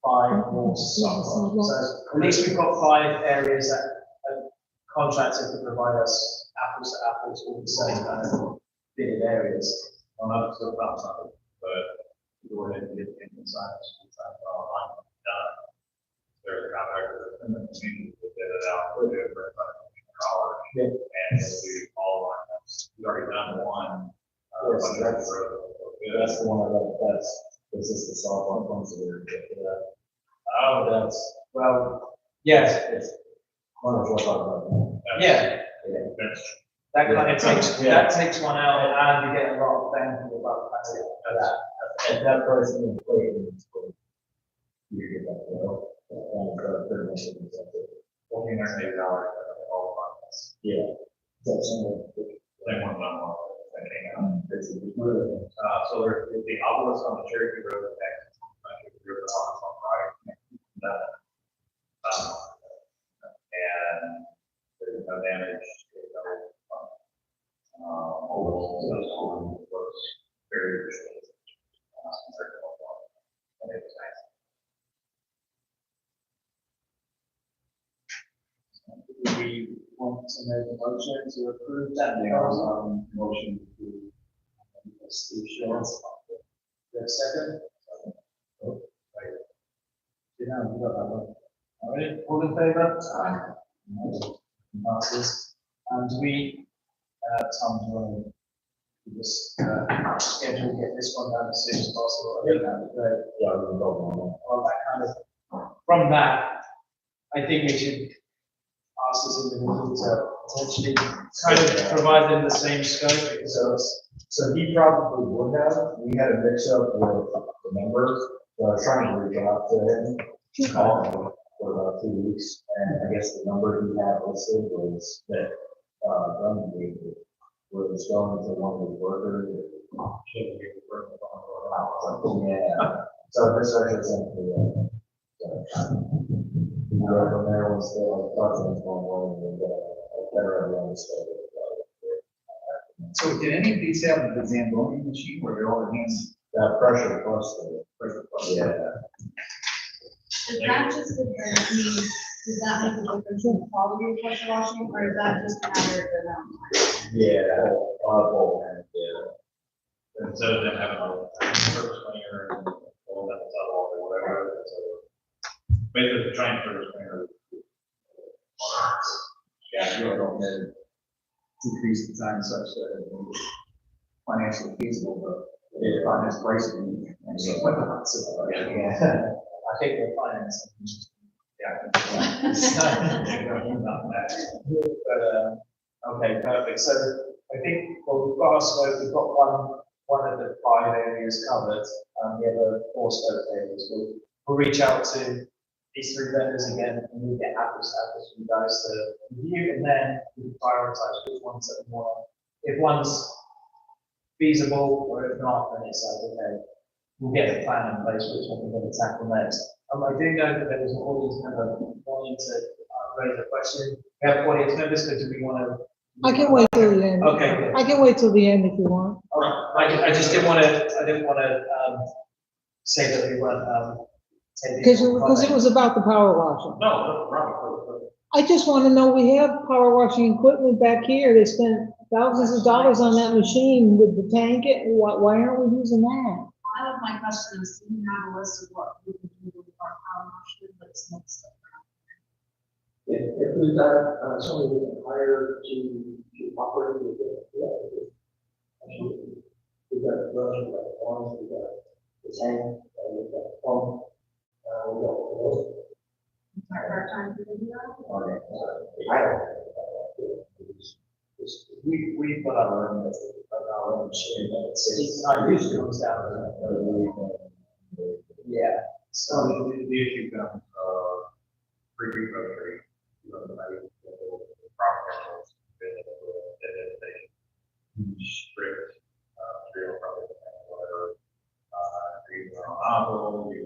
5 more soft wash. So at least we've got 5 areas that a contractor could provide us apples to apples, all the same kind of big areas. I'm not so proud of it, but go ahead and get in the science. I'm done. There's a contractor and then we bid it out, we'll do it for $500. Yeah. And we'll do all our, we've already done one. Yes, that's the one I got, this is the software considered. Oh, that's, well, yes, It's wonderful talk about yeah. That's, That kind of takes, Yeah. that takes one out and you get a lot of bang for the buck. that. If that person in Clayton is good, you get that, and pretty much it. $1,480 all of us. Yeah. That's something. They want one more. So there's the obelisk on the Cherokee Road, exit the obelisk on the right. And there's no damage. There's no, was very visual. And it was nice. Do we want to make a motion to approve that? Motion to. Steve Schultz. The second? You got that one. All right, all in favor? Passes. And we, Tom, do you want to just, schedule, get this one done as soon as possible? I think that'd be great. Yeah, we'll go on. Well, that kind of, from that, I think we should ask this individual to potentially kind of provide them the same scope, because So he probably would have, we had a mix up with the members, so I was trying to reach out to him, call him for about 2 weeks, and I guess the number he had listed was that, was going to one of his workers. Yeah, so this actually sent me, we go from there, was the, things going on, and a better understanding. So did any of these have the Zamboni machine where they're all hands? That pressure plus the. Pressure plus. Yeah. Is that just the, does that make a difference in the quality of pressure washing, or is that just a matter of the amount of time? Yeah, both, yeah. Instead of them having a service cleaner and all that stuff or whatever, so basically the train service cleaner. Yeah, you don't know. Decrease the time such that it will be financially feasible, but on this pricing. yeah, I think we're financing. Yeah. But, okay, perfect. So I think, well, we've got our scope, we've got one of the 5 areas covered, the other 4 scope areas. We'll reach out to these 3 vendors again, and we'll get apples to apples for you guys to review, and then we can prioritize which ones that we want. If one's feasible, or if not, then it's like, okay, we'll get a plan in place, which one we're going to tackle next. I do know that there was an audience member wanting to raise a question. We have audience members, so do we want to? I can wait till the end. Okay, good. I can wait till the end if you want. All right, I just didn't want to, say that we weren't, taking. Because it was about the power washing. No, right. I just want to know, we have power washing equipment back here. They spent thousands of dollars on that machine with the tank. Why aren't we using that? One of my questions, do you have a list of what we can do with our power machine, but it's not stuff around? If we've got, somebody we can hire to operate the equipment, we've got the brush, we've got the arms, we've got the tank, we've got the pump, we've got the hose. Our time to do that? We've got our own machine, but it's our use goes down. Yeah, so The issue comes, pre-recovery, the proper strict, real probably, whatever, you are novel, you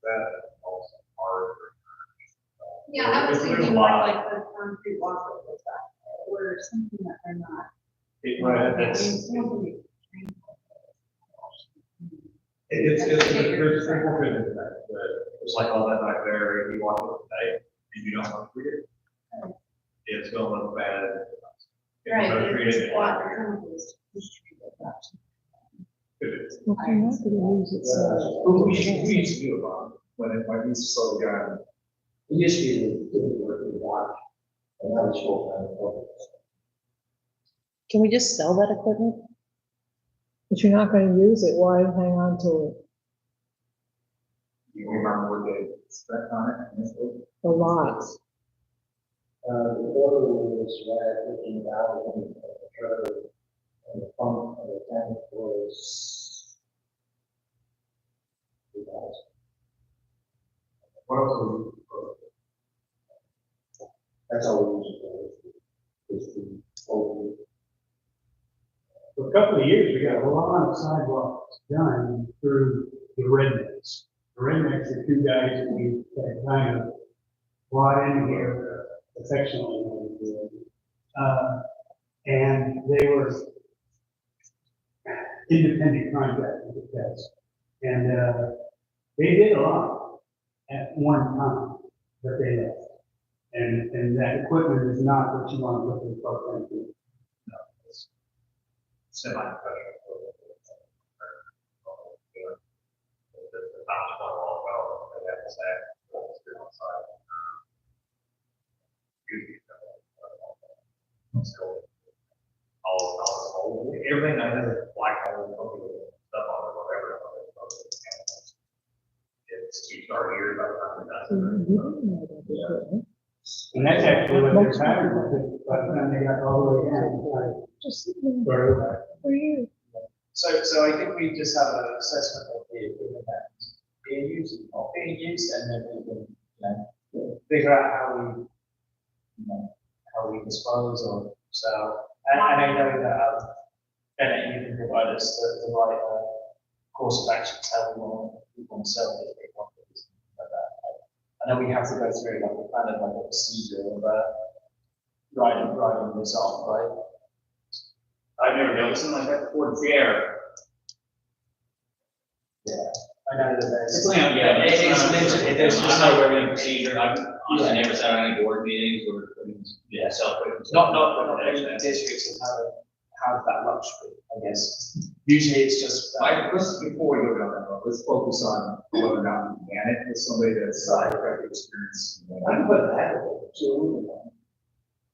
that, also hard. Yeah, I was There's thinking a more lot. like the concrete walkway with that, or something that they're not. It's, there's three more things in that, but it's like all that back there, if you walk up today, and you don't want to read it, it's gonna look bad. Right, But but it's it's a lot. water chemicals. Okay, not gonna lose it, so. We used to do it, Bob, when we used to slow down. It used to be the work we watch, and now it's full time. Can we just sell that equipment? But you're not gonna use it, why hang on to it? You remember what they spent on it initially? A lot. The order was right at 15,000, and the pump and the tank was 2,000. What else were you? That's all we use it for, is the old. For a couple of years, we got a lot of sidewalks done through the rednecks. The rednecks are two guys that we kind of brought in here affectionately. And they were independent contractors at best. And they did a lot at one time, but they left. And that equipment is not what you want to look at part-time people. No, it's semi-professional. The top one all well, they have to say, what's good on site. All, everything I know, black hole, stuff on it, whatever. It's keeps our ears out of And that's actually what they're tired of, by the time they got all the way down. Just For you. So I think we just have an assessment of the equipment that's being used, not being used, and then we can, figure out how we dispose or sell. And I know that, Bennett, you can provide us the right, course of action, how we want to sell it, if we want to, like that. I know we have to go through like a kind of like a procedure of, writing this off, right? I've never done something like that before, it's fair. Yeah, I know that there's. It's mentioned, there's just no regular procedure, I've honestly never sat on any board meetings or, self. Not many districts have that luxury, I guess. Usually it's just. Before we go down that road, let's focus on whether or not we can it with somebody that's direct experience. I put that, so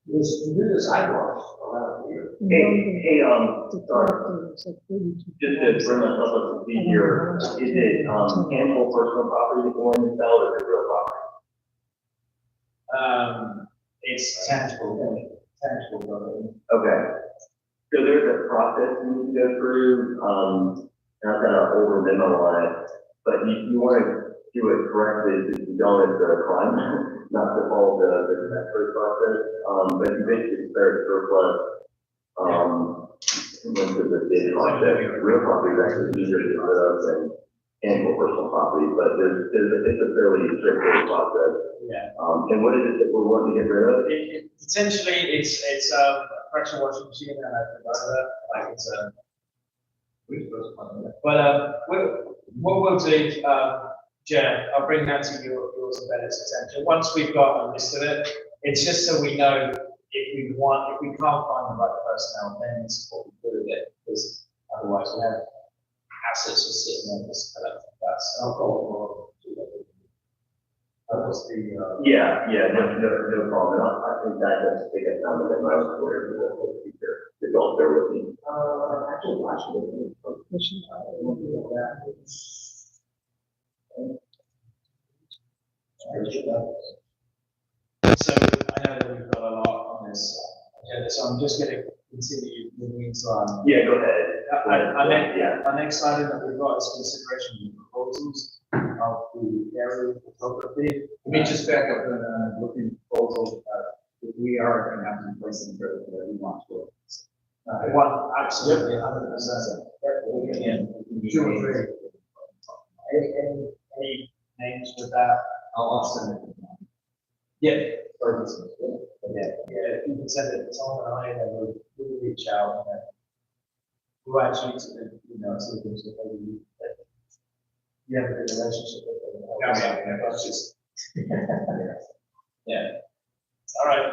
we do the sidewalks around here. Hey, sorry, just to bring myself up to speed here, is it, tangible personal property that you want to sell, or is it real property? It's tangible. Okay, so there's a process you need to go through, and I've got an older memo on it, but you want to do it correctly, because you don't have the crime, not to follow the statutory process, but you basically declare surplus, went through the state process, real property is actually easier to put up, and for personal property, but it's a fairly straightforward process. Yeah. And what is it that we're wanting to get rid of? Potentially, it's a pressure washing machine, and I forgot that, like it's a. But what we'll do, Jen, I'll bring that to yours and Bennett's attention. Once we've got a list of it, it's just so we know if we can't find the right personnel, then it's what we do with it, because otherwise we have assets just sitting there just collecting that's alcohol. Yeah, no problem. I think that's the biggest number that I was aware of the future. Don't bear with me. Actually, so I know that we've got a lot on this agenda, so I'm just going to continue moving into yeah, go ahead. Our next item that we've got is consideration of proposals of the aerial photography. Let me just back up and look at the proposal. We are going to have to place in there that we want to. One, absolutely, 100%. Two or three. Any names with that? I'll send it. Yeah. Yeah, if you can send it to someone and I, then we'll reach out and then we'll actually, see if there's a way you have a good relationship with them. Yeah, that's just. Yeah. All right.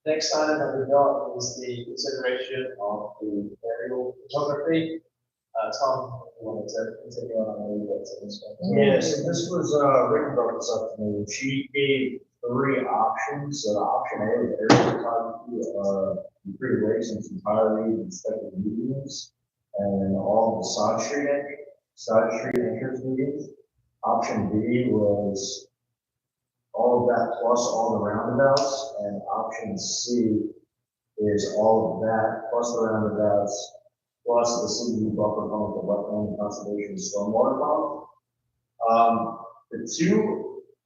Next item that we got is the consideration of the aerial photography. Tom, you wanted to continue on a little bit to this one? Yes, and this was, Rick brought this up to me. She gave 3 options. Option A is aerial photography, Dupree Lakes in its entirety, inspected mediums, and all the side street entrance mediums. Option B was all of that plus all the roundabouts, and option C is all of that plus the roundabouts plus the CDD buffer zone, the wetland conservation stormwater pond. The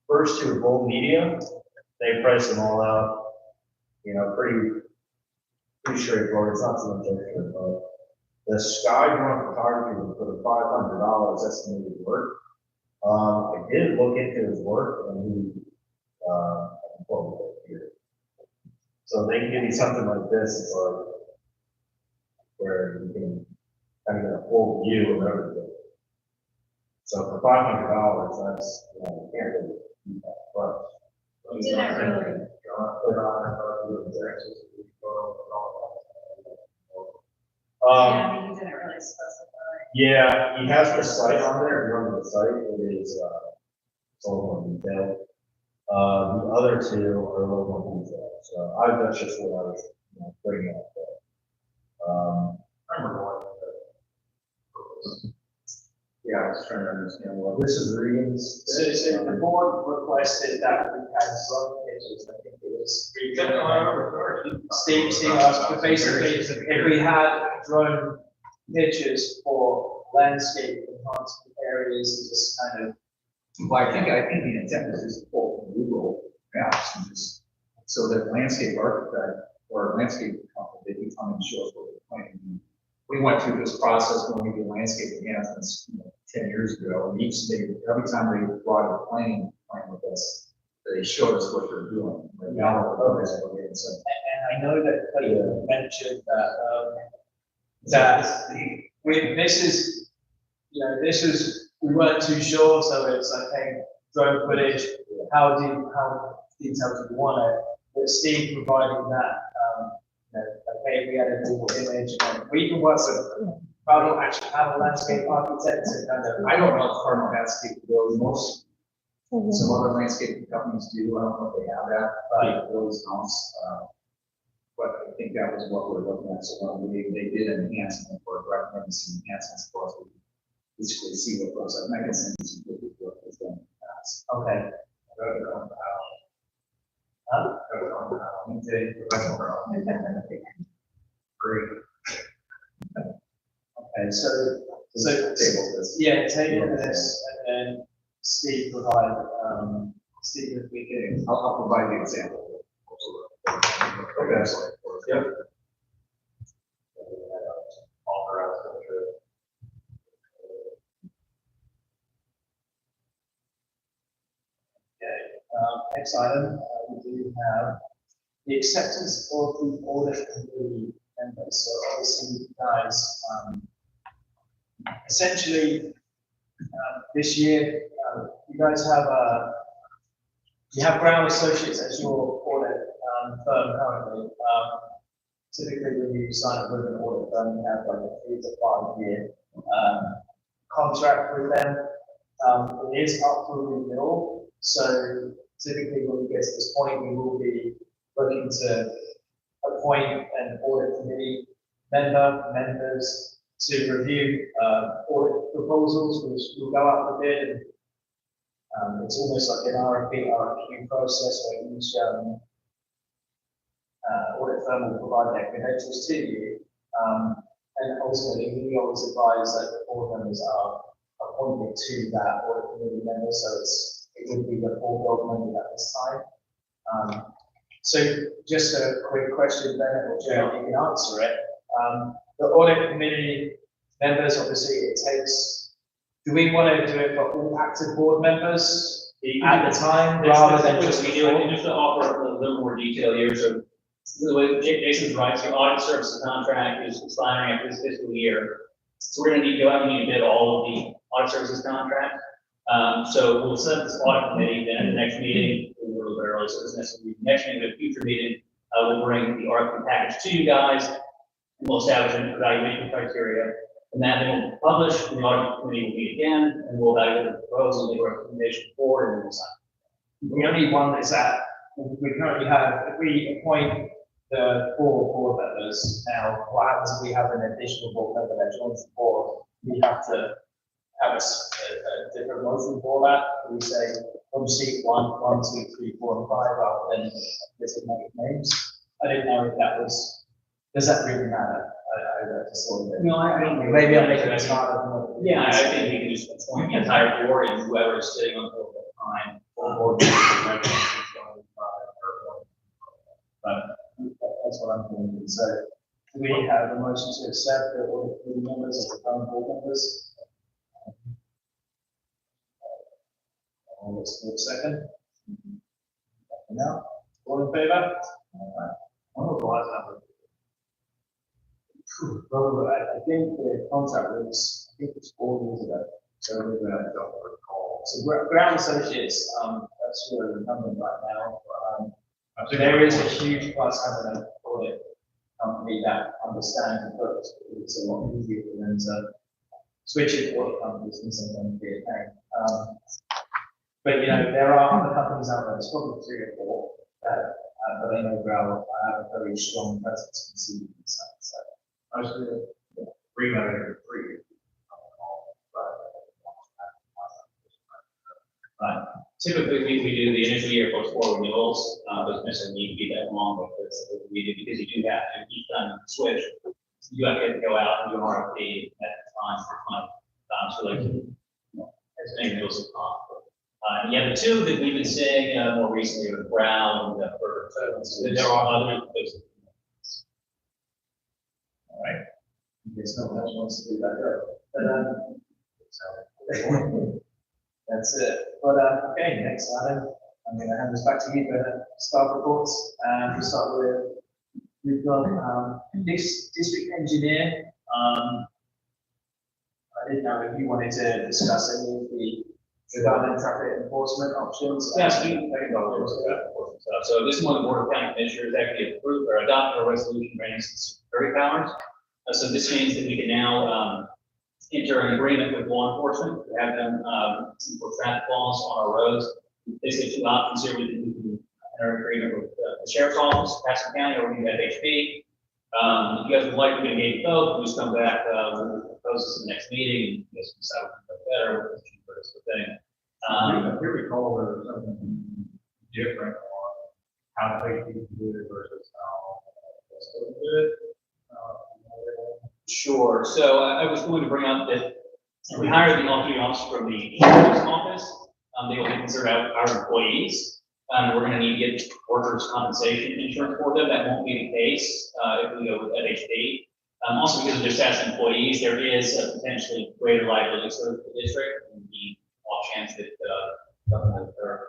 first two are both medium. They price them all out, pretty straightforward. It's not too much extra, but the sky drone photography for the $500 estimated work. I did look into his work, and he, I can pull it here. So they can give you something like this, or where you can kind of get a full view of everything. So for $500, that's, you can't really beat that price. Did I really? Yeah, I mean, you didn't really specify. Yeah, he has the site on there. If you're on the site, it is, it's a little more detailed. The other two are a little more detailed. So that's just what I was, bringing up there. I remember one. Yeah, I was trying to understand what this is readings. So the board requested that we had some pictures, I think it was. Steve asked, but basically, if we had drone pictures for landscape enhancement areas, and just kind of. Well, I think the intent is just pull Google Maps and just, so that landscape architect or landscape company, they can come and show us what they're planning. We went through this process when we did landscape enhancements 10 years ago, and every time they brought a plan with us, they showed us what they're doing. Like now, and I know that Clayton mentioned that this is we weren't too sure, so it's like, hey, drone footage, how detailed do you want it? But Steve providing that, okay, we had a Google image, and we can work with probably actually have a landscape architect and kind of. I don't know if farm landscape will most. Some other landscape companies do. I don't know if they have that, but those don't. But I think that was what we're looking at. So when they did an enhancement or recommended some enhancements for us, we basically see what those are. I can send you some good work that's done in the past. Okay. Great. Okay, so table this, and then Steve provide, Steve, if we can. I'll provide the example. Okay. Yep. next item, we do have the acceptance of the audit committee members. So obviously, you guys, essentially, this year, you guys have you have Brown Associates as your audit firm currently. Typically, when you sign up with an audit firm, you have like a 3 to 5 year contract with them. It is up for renewal, so typically when we get to this point, we will be looking to appoint an audit committee members to review audit proposals, which will go out for bid. And, it's almost like an RFQ process where each audit firm will provide their credentials to you. And ultimately, we always advise that the board members are appointed to that audit committee member, so it would be the full board member at this time. So just a quick question, Bennett or Gerald, you can answer it. The audit committee members, obviously, it takes. Do we want to do it for all active board members at the time, rather than just we do it? Just to offer a little more detail here, so the way Jason's right, so audit services contract is expiring after this fiscal year. So we're going to need to go out and need to bid all of the audit services contract. So we'll set up this audit committee, then at the next meeting, we're a little bit early, so this necessarily next meeting, the future meeting, we'll bring the RFP package to you guys, and we'll establish an evaluation criteria. And that then we'll publish, and the audit committee will meet again, and we'll evaluate the proposal, make a recommendation for, and then we'll sign. The only one that's we currently have, if we appoint the 4 board members now, what happens if we have an additional board member that joins the board? We have to have a different motion for that. We say from seat 1, 1, 2, 3, 4, and 5, rather than designated names. I didn't know if that was, does that really matter? I just thought that. No, I don't. Maybe I'm making it harder. Yeah, I think we can just appoint the entire board and whoever is sitting on the board at the time. Or but that's what I'm thinking. So do we have a motion to accept the audit committee members as the current board members? Let's do a second. Now, all in favor? One of the last number. I think the contract was, I think it's 4 years ago. So we're going to go for a call. So Brown Associates, that's who we're incumbent right now. So there is a huge plus having an audit company that understands the purpose. It's a lot easier for them to switch it to audit companies and sometimes be a pain. But you know, there are other companies out there, there's probably 3 or 4 that, but I know Brown have a very strong presence in CDD side. So Mostly, remote, free. Right. Typically, we do the initial year post-4 renewals, doesn't necessarily need to be that long, but it's we do because you do have to, each time you switch, you have to go out and do an RFP at the time for month. So like, as many renewals as possible. And yeah, the 2 that we've been seeing more recently are Brown and Burger. So there are other places. all right. I guess no one else wants to do that. But, that's it. But okay, next item. I'm going to hand this back to you for staff reports. And we'll start with, we've got this district engineer. I didn't know if you wanted to discuss any of the regarding traffic enforcement options. Yes, we can go over that. So this one, the Board of County Commissioners actually approved or adopted a resolution granting security powers. So this means that we can now enter an agreement with law enforcement, to have them enforce traffic laws on our roads. Basically, 2 options here. We can enter an agreement with the Sheriff's Office, Pasco County, or we can have HP. If you guys would like, we can engage both. We'll just come back with the proposals in the next meeting. You guys can decide what's better, what's cheaper, this thing. I recall there was something different on how they do it versus how they do it. Sure. So I was going to bring up that we hired the all-duty officer from the Sheriff's Office. They will be considered our employees. We're going to need to get workers' compensation insurance for them. That won't be the case if we go with FHP. Also, because they're staff employees, there is a potentially greater liability for the district and the off chance that government occur.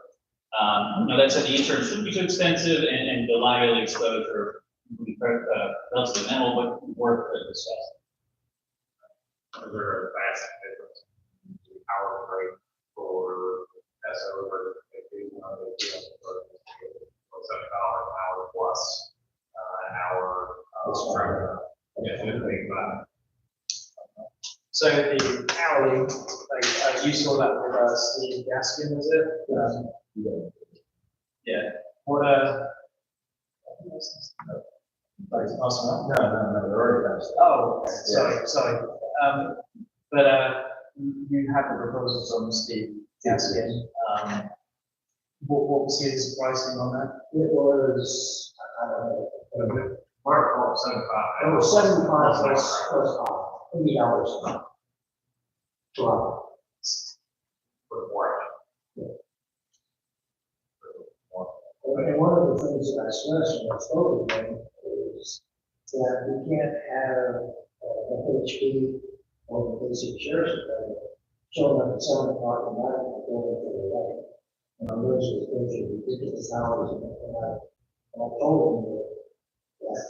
That said, the insurance shouldn't be too expensive and the liability exposure would be relatively minimal, but worth the discuss. Is there a vast difference in the hour rate for SO or $7 an hour plus an hour? So the hourly, like, you saw that with Steve Gaskin, was it? Yeah. What, No, they're already passed. oh, sorry. But, you had the proposals on Steve Gaskin. What was his pricing on that? It was, I don't know, Mark called 75. it was 75 plus $80 an hour. Wow. For more. And one of the things that I stressed when I spoke with them is that we can't have FHP or the basic sheriff's department showing up at 7 o'clock at night and going to the light. And I'm those are ridiculous hours. And I told them that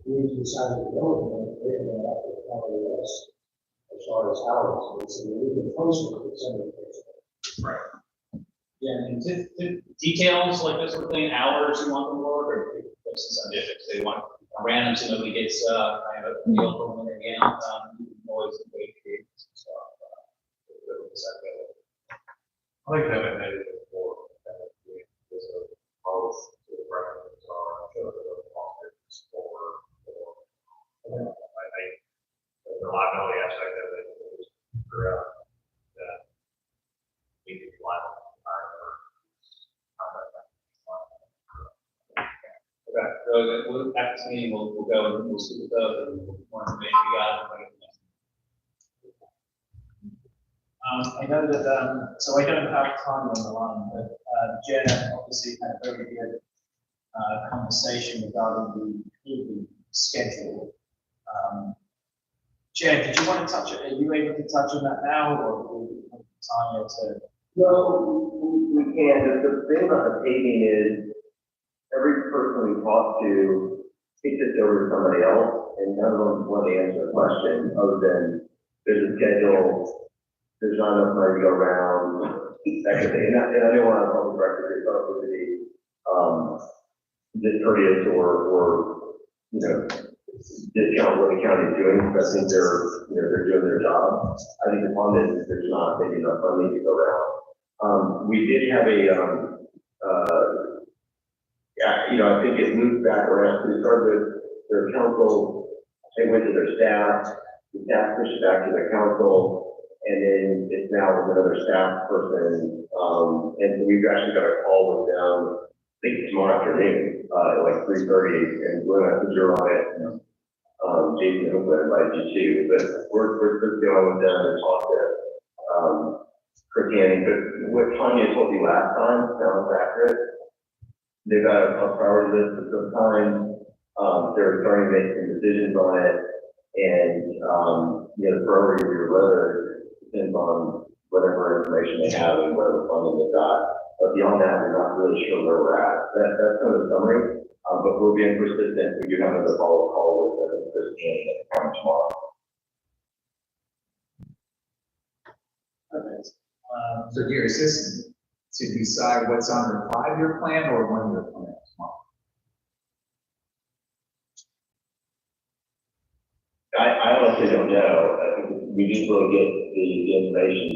we decided to go with them, they're going to have to cover us as far as hours. And so we were closer to the 7 o'clock. Right. Yeah, and details like this sort of thing, hours you want them to work, or this is subject, they want random so nobody gets kind of a feel for when they're getting noise and weight creates and stuff. I like that I made it before. Both to the reference are show the officers or the reliability aspect of it is throughout that we can rely on. Okay, so after this meeting, we'll go and we'll speak with those and we'll more information we got. I know that, so I don't have time on the line, but Jen obviously had a very good conversation regarding the evening schedule. Jen, did you want to touch it? Are you able to touch on that now, or will we have time to? Well, we can. The thing about the paving is every person we talk to takes it over to somebody else, and none of them want to answer the question other than there's a schedule, there's not enough money to go around, that kind of thing. And I don't want to public record it, but to be discourteous or discount what the county is doing, because I think they're doing their job. I think the problem is there's not maybe enough money to go around. We did have I think it moved back around. We started with their council, they went to their staff, the staff pushed it back to their council, and then it's now with another staff person. And we've actually got a call with them, I think tomorrow afternoon, at like 3:30, and we're going to put your on it. Jason, I'm going to invite you too, but we're dealing with them and talk to Chris Hanning. But what Tanya told you last time sounds accurate. They've got a priority list of some kind. They're starting to make some decisions on it, and the priority of your letter depends on whatever information they have and whatever funding they've got. But beyond that, we're not really sure where we're at. That's kind of the summary. But we're being persistent. We do have another follow-up call with Chris Hanning tomorrow. Okay. So Gary, is this to decide what's on the 5-year plan or 1-year plan tomorrow? I honestly don't know. We need to really get the information.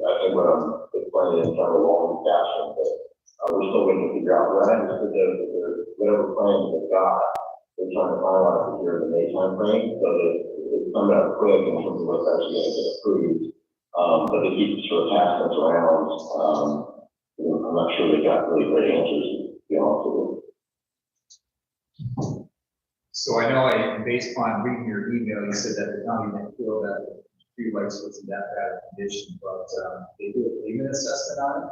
I think what I'm explaining in kind of a long fashion, but we're still going to figure out what I understood whatever plan they've got, they're trying to finalize it here in the May time frame, so that it's coming up quick in terms of what's actually going to get approved. But they keep sort of passing us around. I'm not sure they got really great answers, to be honest with you. So I know based upon reading your email, you said that the county didn't feel that the street lights was in that bad of condition, but they do a payment assessment on it?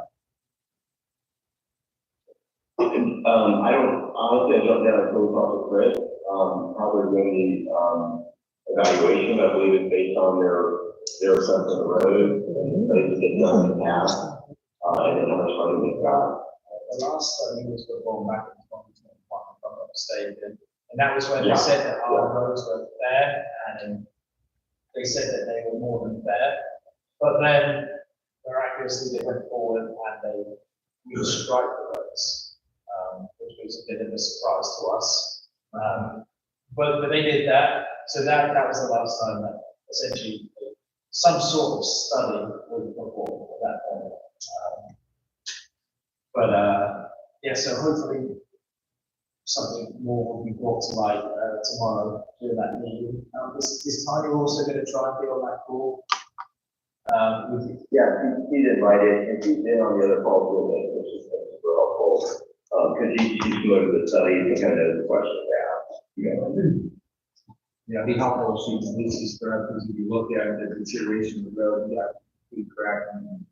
I don't know until we talk to Chris, how they're doing the evaluation. I believe it's based on their assessment of the road, and they did done in the past. and then how much money we've got. The last study was performed back in 2021, if I'm not mistaken, and that was when they said that our roads were fair, and they said that they were more than fair, but then miraculously they went forward and they restriped the roads, which was a bit of a surprise to us. But they did that, so that was the last time that essentially some sort of study was performed at that point. Yeah, so hopefully something more will be brought to light tomorrow during that meeting. Is Tanya also going to try and be on that call? Yeah, he's invited, and he's been on the other calls with us, which is super helpful. Because he's familiar with the study, he kind of knows the questions they ask. Yeah, it'd be helpful if she, this is correct, because if you look at the deterioration of the road, you got food cracking and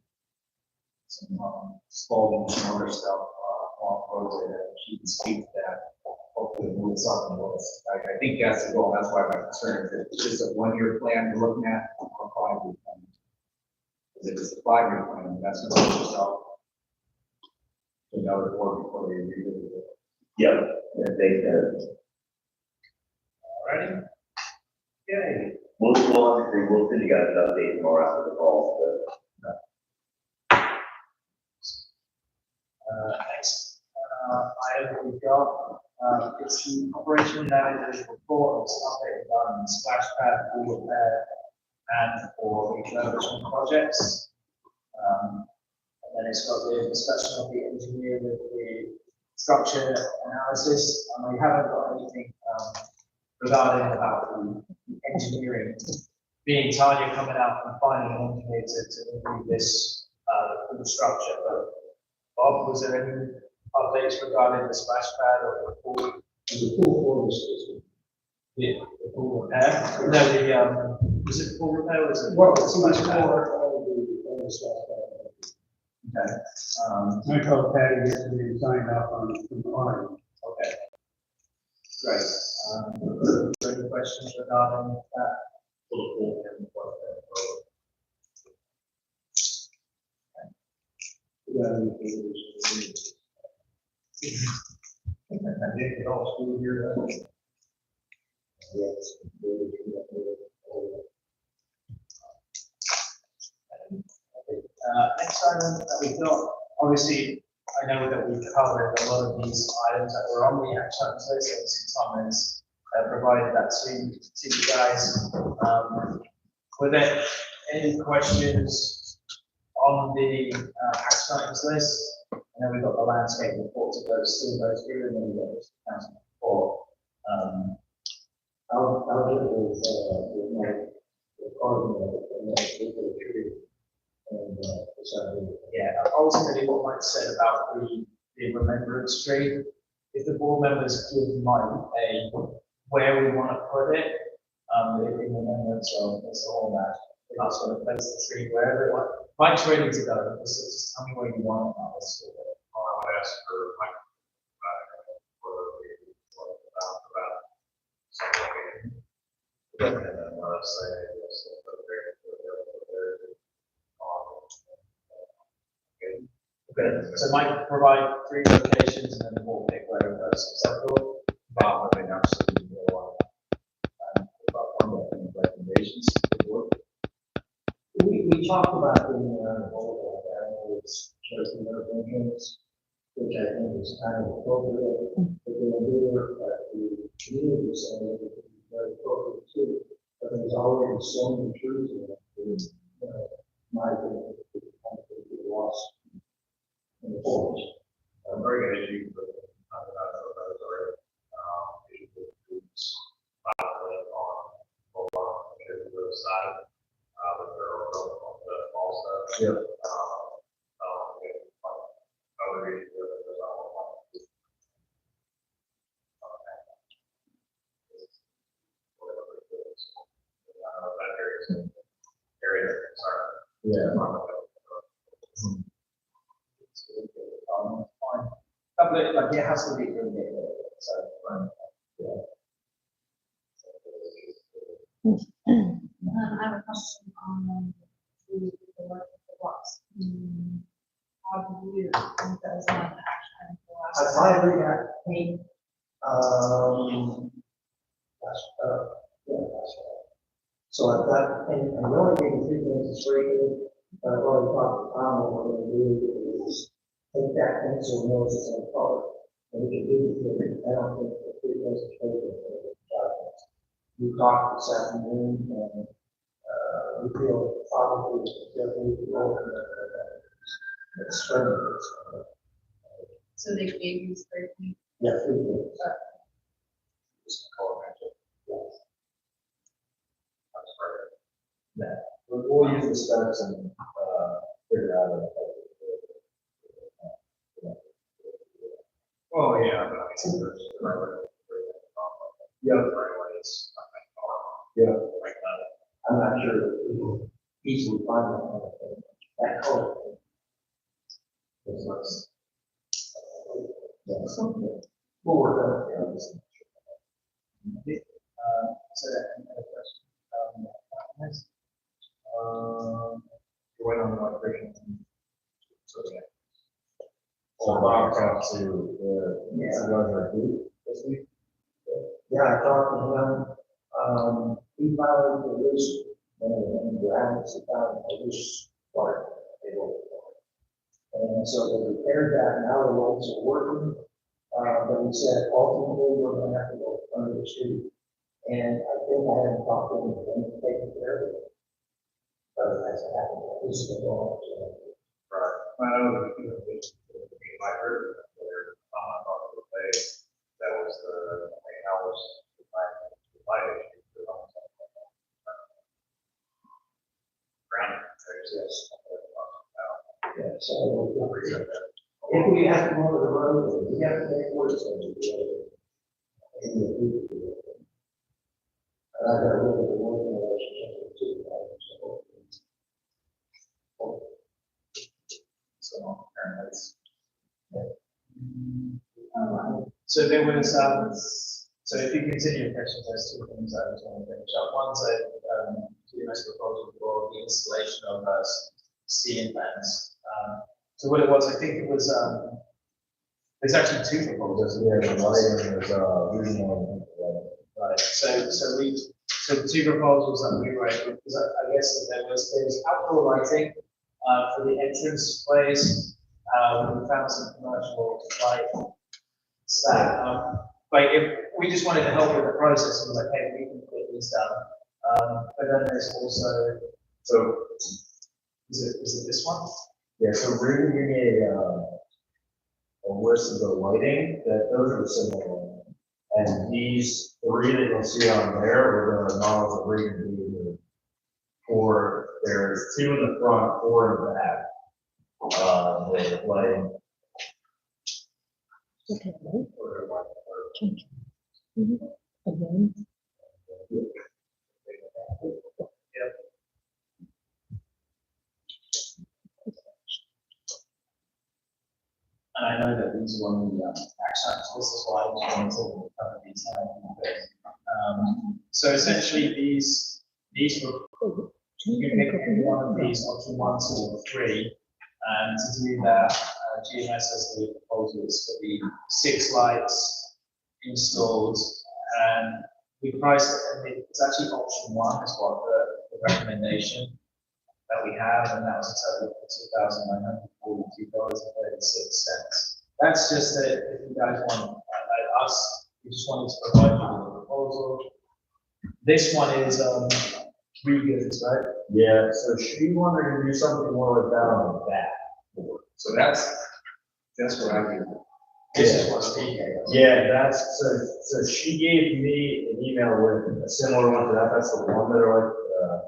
some, scalding, some other stuff, off road there, she can speak to that. Hopefully move something with us. I think that's the goal, that's why my concern is that it's just a 1-year plan you're looking at, or 5-year plan. Because if it's a 5-year plan, that's gonna push us out to another board before they revisit it. Yep, that makes sense. Alrighty. Okay. We'll send you guys an update tomorrow after the call, Next item we've got, it's the operation manager's report, it's updated on splash pad, pool repair, and for refurbishment projects. And then it's got the discussion of the engineer with the structure analysis, and we haven't got anything regarding about the engineering, being Tanya coming out and finding an engineer to review this the structure. But Bob, was there any updates regarding the splash pad or the pool? The pool system. Yeah, the pool repair. No, was it pool repair or was it? Well, it's much more of the stuff. Okay. I told Patty yesterday, signed up on the line. Okay. Great. Any questions regarding that? Next item that we've got, obviously, I know that we've covered a lot of these items that were on the action items list, so Tom has provided that to you guys. Were there any questions on the action items list? And then we've got the landscape report to go through, and then we've got this council report. I'll get with my department and yeah, ultimately what Mike said about the remembrance tree, if the board members give Mike where we want to put it, in remembrance of this all that, we're not going to place the tree wherever it wants. Mike's ready to go, just tell me where you want it. I would ask for like, about something. And then say, yes, Okay, so Mike provide 3 locations and then the board pick where it goes. Is that cool? Bob, I think absolutely recommendations to the board. we talked about doing all of that, it's chosen interventions, which I think is kind of appropriate. But then the community center would be very appropriate too. But there's already so many trees in it, my opinion, it kind of be lost in the forest. Very good issue, but I'm not sure that is already, on the side, but there are also. Yeah. Other issues that there's not. Area of concern. Yeah. Fine. But like, it has to be really good, so, yeah. I have a question on the blocks. how do you, think that was not an action item for I last. finally got paint, gosh, yeah, that's right. So I've got, and I'm only getting 3 minutes of spray paint, but I've already talked to Tom, and what we're gonna do is take that pencil and knows it's in color. And we can do it, I don't think the 3 minutes of spray paint. We talked this afternoon, and, we feel probably that we will go in the spring. So they gave you spray paint. Yeah, 3 minutes. Just color match it. That's perfect. Yeah, we'll use the specs and, figure out. Oh, yeah. But I think there's the right way. Yeah, the right way is. Yeah. I'm not sure that we will easily find that color. It's nice. Yeah, something. We'll work on it. So that, another question. You went on the operation. So, yeah. So Bob talked to the, this week. Yeah, I talked to him, he found the loose, and grounds, he found a loose part. And so they repaired that, now the roads are working, but he said ultimately we're gonna have to go under the street. And I think I haven't talked to him, and taken care of it. But that's happened, this is the law. Right. I know that, I heard where, that was the, hours. Yeah, so if we have to go to the road, we have to make words. And I got a little bit of working relationship with two guys. So, so there was, so if you continue your questions, there's 2 things I just want to finish up. One's a, GMS proposal for the installation of ceiling fans. So what it was, I think it was, there's actually 2 proposals. Yeah, the lighting is, Right, so the 2 proposals that we wrote, because I guess that there's outdoor lighting, for the entrance place. We found some commercial light staff. But if we just wanted to help with the process, it was like, hey, we can put these down. But then there's also, so, is it this one? yeah, so Ruben gave me a list of the lighting, that those are similar. And these 3 that you'll see on there were the models that Ruben gave me. There's 2 in the front, 4 in the back. With lighting. Okay. Again. And I know that these are one of the action items, this is why I was going to cover these. So essentially these were, you can pick any one of these, option 1, 2, or 3. And to do that, GMS has the proposals for the 6 lights installed, and we priced it, and it's actually option 1 is what the recommendation that we have, and that was a total of $2,942.36. That's just that if you guys want, us, we just wanted to provide you with a proposal. This one is Regan's, right? Yeah, so she wanted to do something more like that on the back. So that's what I do. This is what's being. Yeah, so she gave me an email with a similar one to that. That's the one that are like,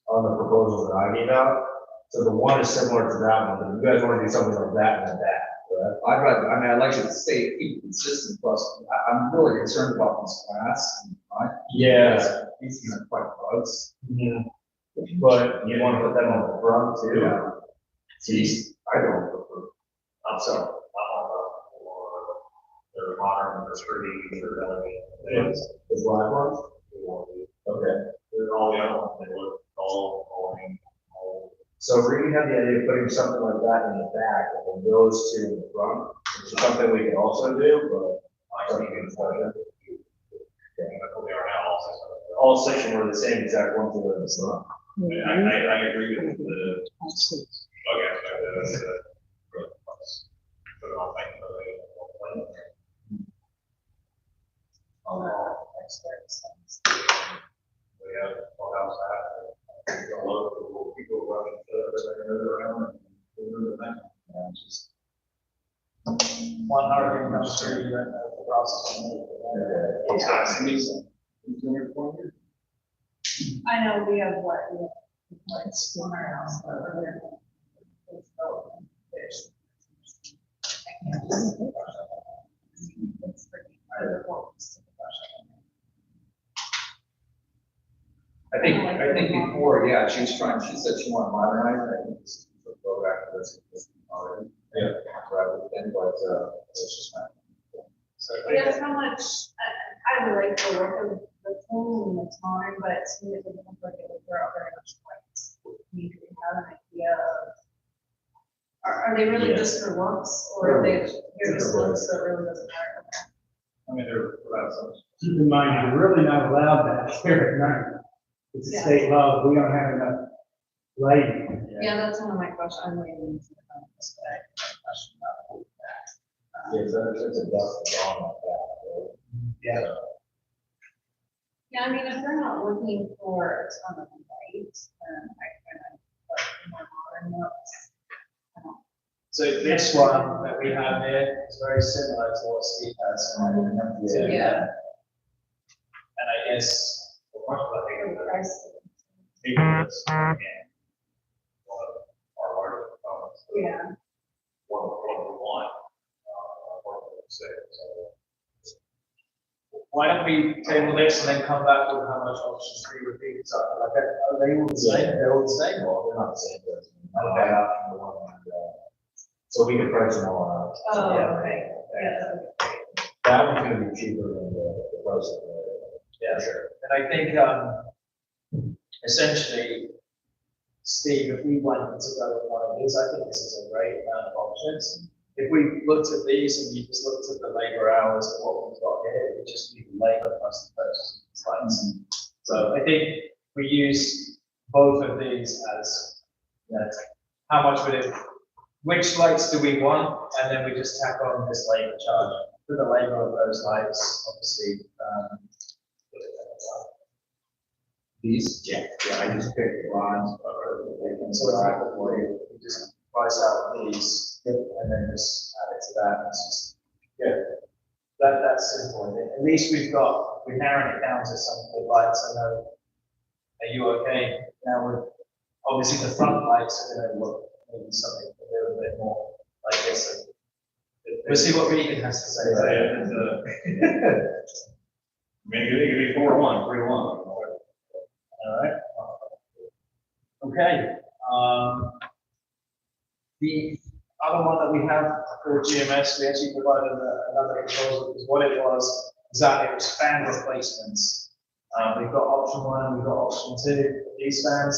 on the proposal that I gave out. So the one is similar to that one, but you guys want to do something like that in the back, correct? I'd like to stay consistent, plus, I'm really concerned about this glass. Yeah. These are quite bugs. Yeah. But you want to put them on the front too? Yeah. Geez, I don't prefer. I'm sorry. They're modern, they're sturdy, they're The black ones? Okay. They're all the other ones, they look all boring, all So we can have the idea of putting something like that in the back and those two in the front, which is something we can also do, but. I don't even know. They are now all six of them are the same exact ones that are in the front. I agree with the. Absolutely. Okay, that's the. Put it on, like, we have all house that. A lot of people running around and doing the thing. Yeah, it's just. 100 comes through, you don't know the process. It's not easy. I know we have what, we have, like, in our house, or it's built, there's. It's pretty hard to walk to the I think before, yeah, she was trying, she said she wanted to modernize it, I think this is a go back to this existing already. Yeah. Rather than, but, it's just not. So I guess how much, I would like to look at the tool and the time, but to me, it doesn't look like it would throw out very much points. Do we have an idea of, are they really just for looks, or are they, they're just looks that really doesn't matter? I mean, they're about some. Keep in mind, you're really not allowed that here at night. It's a Yeah. state law, we don't have enough lighting. Yeah, that's one of my questions, I'm waiting to come this way, question about that. Yeah, so it's a dust on like that. Yeah. Yeah, I mean, if they're not looking for a ton of light, then I kind of like more modern looks. So this one that we have here is very similar to what Steve has. Yeah. And I guess, Our larger components. Yeah. What we want, why don't we table this and then come back with how much option three would be? So, like, are they all the same? They're all the same? Well, they're not the same person. Okay, option the one, so we can price them all out. Oh, Yeah. okay, yeah. That one's gonna be cheaper than the price of the. Yeah, sure. And I think, essentially, Steve, if we wanted to go with one of these, I think this is a great amount of options. If we looked at these and you just looked at the labor hours and what we've got here, it would just be labor plus the purchase of lights. So I think we use both of these as, you know, how much would it, which lights do we want? And then we just tack on this labor charge for the labor of those lights, obviously. These? Yeah. Yeah, I just picked the lines. So we just price out these and then just add it to that. It's just, yeah, that's simple. And at least we're narrowing it down to some good lights. I know, are you okay? Now with, obviously the front lights are going to look maybe something a little bit more like this. We'll see what Regan has to say. Maybe it could be 4-1, 3-1. All right. Okay. The other one that we have for GMS, we actually provided another proposal, because what it was is that it was fan replacements. We've got option one, we've got option two. These fans,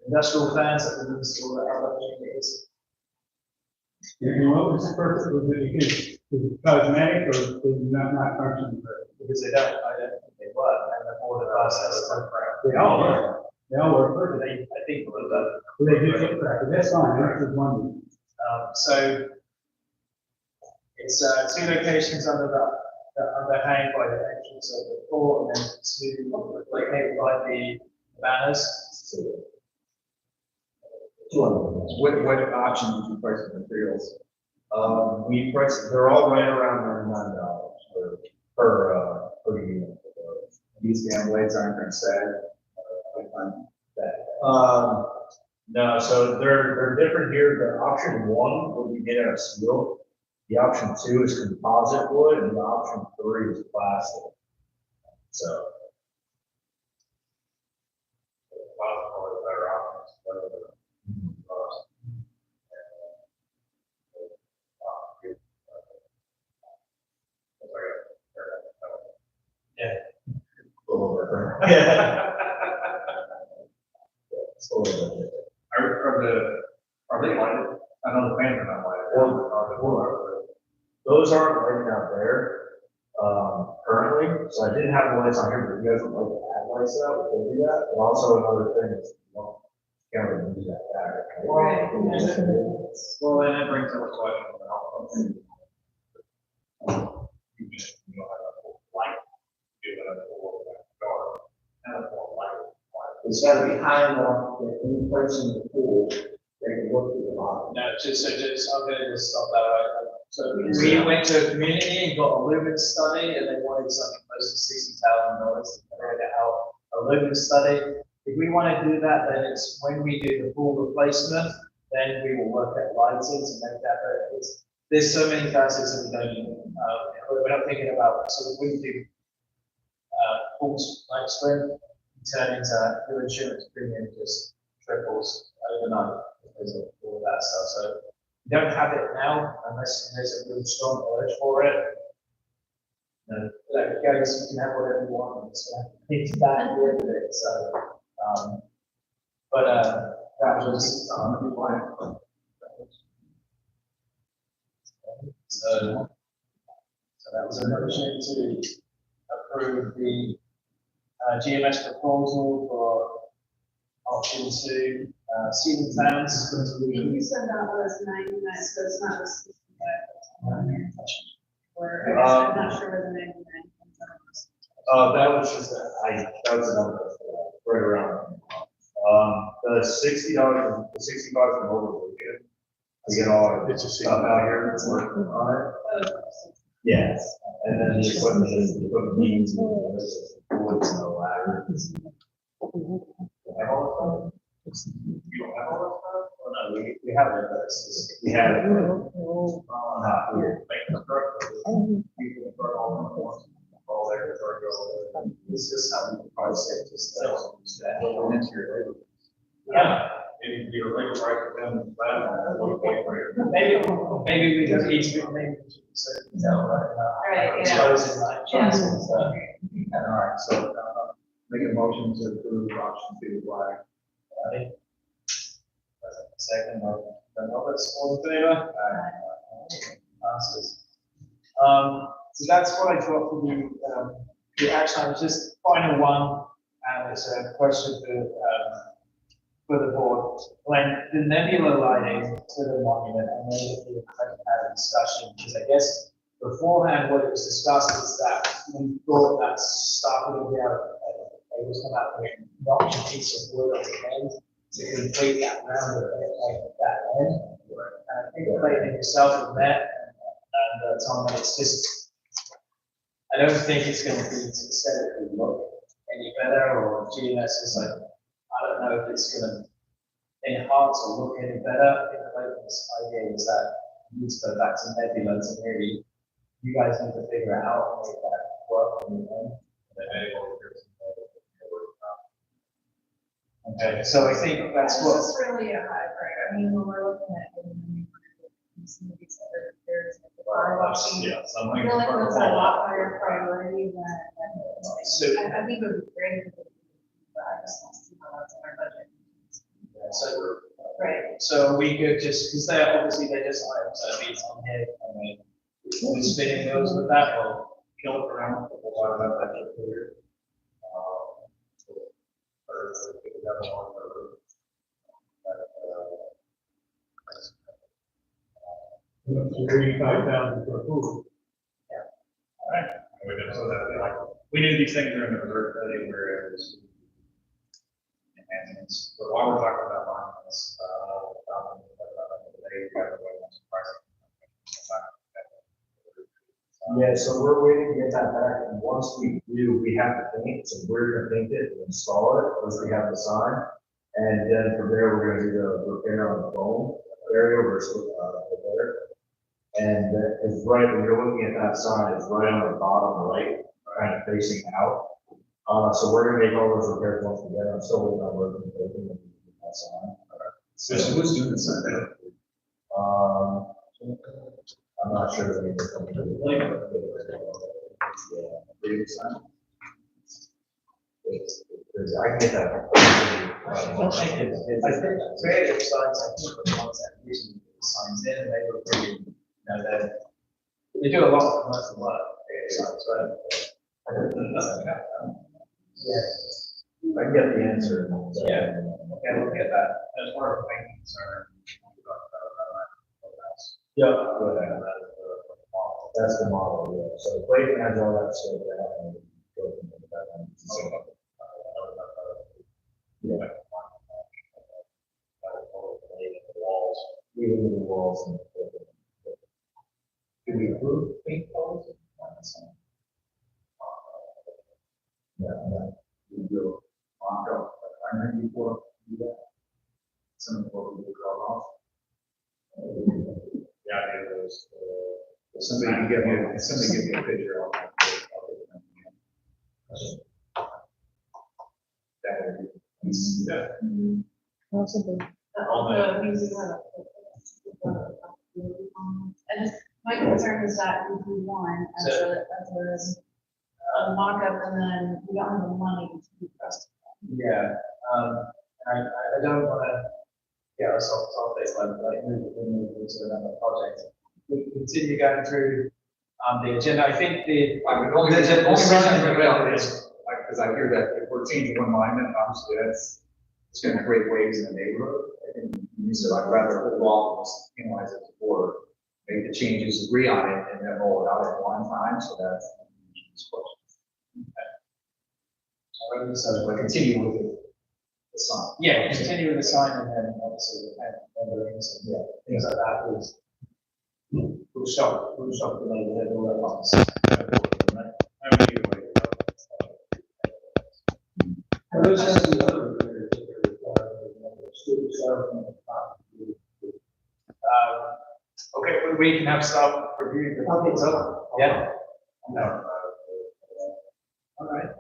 industrial fans that we install at other communities. And what was the purpose, was it cosmetic or was it not functioning? Because I don't think they work, and the board of us has temporary. They all work. They all work perfect. I think we'll do. They do get cracked, that's fine, that's just one. So it's two locations under hang by the entrance of the port, and then two located by the banners. What option did you price the materials? We price, they're all right around $9 per unit. These damn blades aren't gonna sag. No, so they're different here. The option one would be made out of steel. The option two is composite wood, and the option three is plastic. So. Yeah. Yeah. Are the have the lights on here, but if you guys would like to add lights out, we can do that. And also another thing is, well, can't really use that back. Right. Well, and that brings up a question about. You know, have a full light, do it at a full dark, and a full light. It's gotta be high enough that any person in the pool, they can look at the bottom. No, I'm gonna just stop that right. So we went to a community and got a lumen study, and they wanted something close to $60,000 to carry it out. A lumen study. If we want to do that, then it's when we do the full replacement, then we will look at lighting to make that. There's so many facets that we don't even, we're not thinking about. So we do full light screen, turn into your insurance premium just triples overnight because of all that stuff. So we don't have it now unless there's a really strong urge for it. And like, guys, you can have whatever you want. It's that at the end of it. So, that was so that was a motion to approve the GMS proposal for option 2, ceiling fans. You said that was 99, so it's not a 65. Or I guess I'm not sure where the 99 comes out. That was just, that was another, right around. The $60, the $60 from over the weekend. I get all our stuff out here that's working on it. Yes, and then the equipment is, the equipment needs, woods and the ladder. You don't have all that stuff? Oh, no, we have it, but it's just, we have it. All there, it's just how we probably say it, just that. Yeah. Maybe you're right, Maybe we don't need to, maybe we should say, tell, Right, yeah. closing like chance and stuff. All right, so, make a motion to approve option 2 black. Second, Roberts, all in favor? Passes. So that's what I thought for the action, item. Just final one, and it's a question for the board. When the nebula lighting to the monument, I know that we had a discussion, because I guess beforehand, what it was discussed is that we thought that stuff would be out, it was come out with a notch piece of wood on the end to complete that round of that end. And I think Clayton yourself have met, and Tom, it's just, I don't think it's going to be aesthetically look any better, or GMS is like, I don't know if it's going to enhance or look any better. I think Clayton's idea is that we need to go back to nebula to maybe you guys need to figure it out and make that work on your own. Okay, so I think that's what. It's really a hybrid. I mean, when we're looking at some of these other, there's like the car washing. Yeah, I feel like that's a lot higher priority than. So- I think it would be great if it would be, but I just don't see how that's in our budget. So, Right. so we could just, because they're obviously they're just items that are on here, I mean, we're spinning those with that, or Kill it around, a lot of that here. $35,000 for a pool. Alright. We knew these things were in the reserve study where it was enhancements, but while we're talking about monuments, today, we got some pricing. Yeah, so we're waiting to get that back, and once we do, we have to paint, so we're gonna paint it and install it, once we have the sign. And then from there, we're gonna do the repair on the foam area versus, repair. And that is right, when you're looking at that sign, it's right on the bottom right, kind of facing out. So we're gonna make all those repairs once we get, I'm still waiting on working with that sign. So who's doing the sign? I'm not sure that we can come to the point. I can get that. I think creative signs, I think the ones that usually put the signs in, and they were pretty, they do a lot of commercial work, creative signs, right? I don't think that's that. Yes. I get the answer. Yeah. Okay, we'll get that. As far as my concern. Yeah, but that's the model, yeah. So Clayton has all that stuff that and go from that. Yeah. Walls, even the walls and. Do we approve paint walls? Yeah. We do mock up, I know before, do that. Some of what we do call off. Yeah, it was, Somebody can give me a picture of that. That would be. Yeah. Possibly. Also, we do have my concern is that we do one as a mock-up and then we don't have the money to do the rest. Yeah, I don't wanna get us off topic, like move into another project. We continue going through, the agenda, I think the. Only reason I bring it up is, because I hear that if we're changing one alignment, obviously it's gonna create waves in the neighborhood. I think you said I'd rather hold off and just analyze it before, make the changes, agree on it, and then roll it out at one time, so that's. So we'll continue with the sign. Yeah, continue with the sign and then obviously the renderings and things like that is. We'll shop the neighborhood, all that lots. Those are the other areas that are required, students are from the top. Okay, we can have staff review the. Okay. Yeah. No. All right.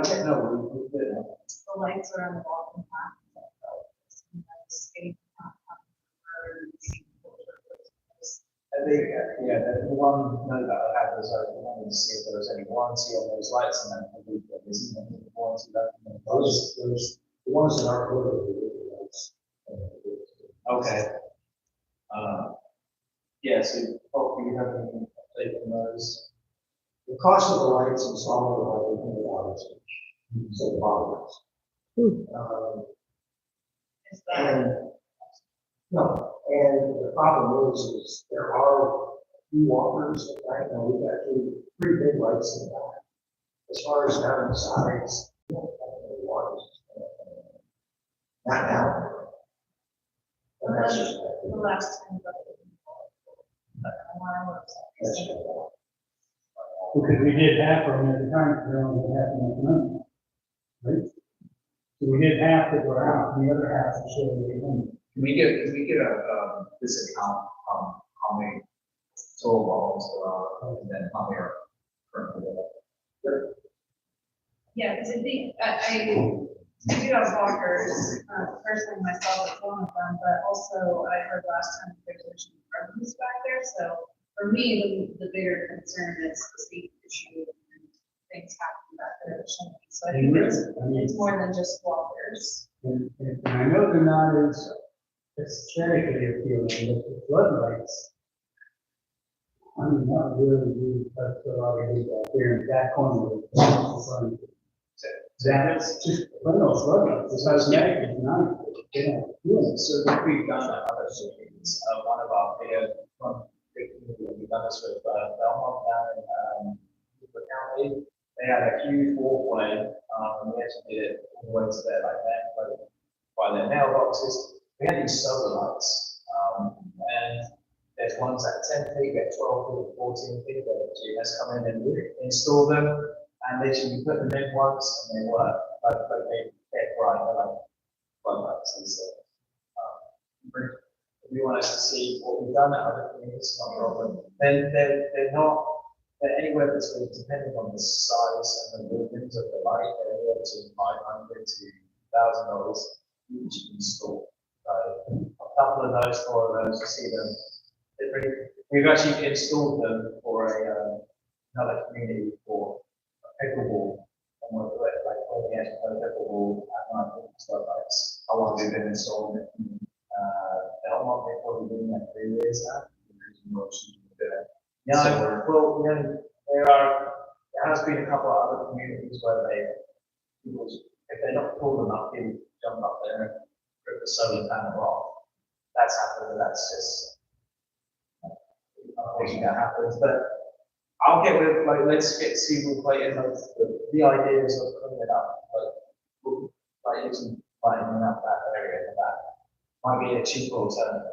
Yeah, no, we did. The lights are on the walking path. I think, yeah, the one note that I had was I wanted to see if there was any warranty on those lights and then I believe there isn't any warranty left. Those, the ones that aren't really, Okay. Yeah, so, do you have any update on those? the cost of the lights installed are like $800, so the bottom. And, no, and the problem is there are few walkers, right, and we've got three big lights in the back. As far as down the sides, we don't have any walkers. Not now. And that's just. The last time. Because we did half of them at the time, we only had half enough money. Right? So we did half that were out, and the other half was showing the money. Can we get this account, how many total balls there are, and then how many are currently there? Yeah, because I think, I do have walkers, personally myself as one of them, but also I heard last time there's some problems back there, so for me, the bigger concern is the safety issue and things happening back there. So I think it's more than just walkers. And I know they're not as aesthetically appealing, but the floodlights, I'm not really, that's what I do back there in that corner of the front. That's just, one of those floodlights, it's cosmetic, it's not, yeah. So we've done that other cities, one of our bigger, we've done this with Belmont down in Dupree County. They had a huge walkway, and we actually did it all the way to their by their mailboxes. We had these solar lights, and there's ones at 10 feet, at 12 feet, 14 feet, where the GS come in and install them, and literally you put them in once and they work, but they get bright, they're like floodlights. If you want us to see what we've done at other communities, not a problem. Then they're not, they're anywhere between, depending on the size and the movement of the light, they're anywhere between $500 to $1,000 each install. A couple of those, 4 of those, you see them. We've actually installed them for another community for a pickleball. And we're like when we actually play pickleball at night and stuff like that. How long have you been installing it? Belmont, they've probably been there 3 years. Yeah, well, then there has been a couple of other communities where people, if they're not tall enough, people jump up there and rip the solar panel off. That's happened, but that's just, unfortunately that happens, but I'll get with, like, let's see who play in, like, the ideas of putting it up, like using lighting up that area in the back. Might be a cheaper alternative.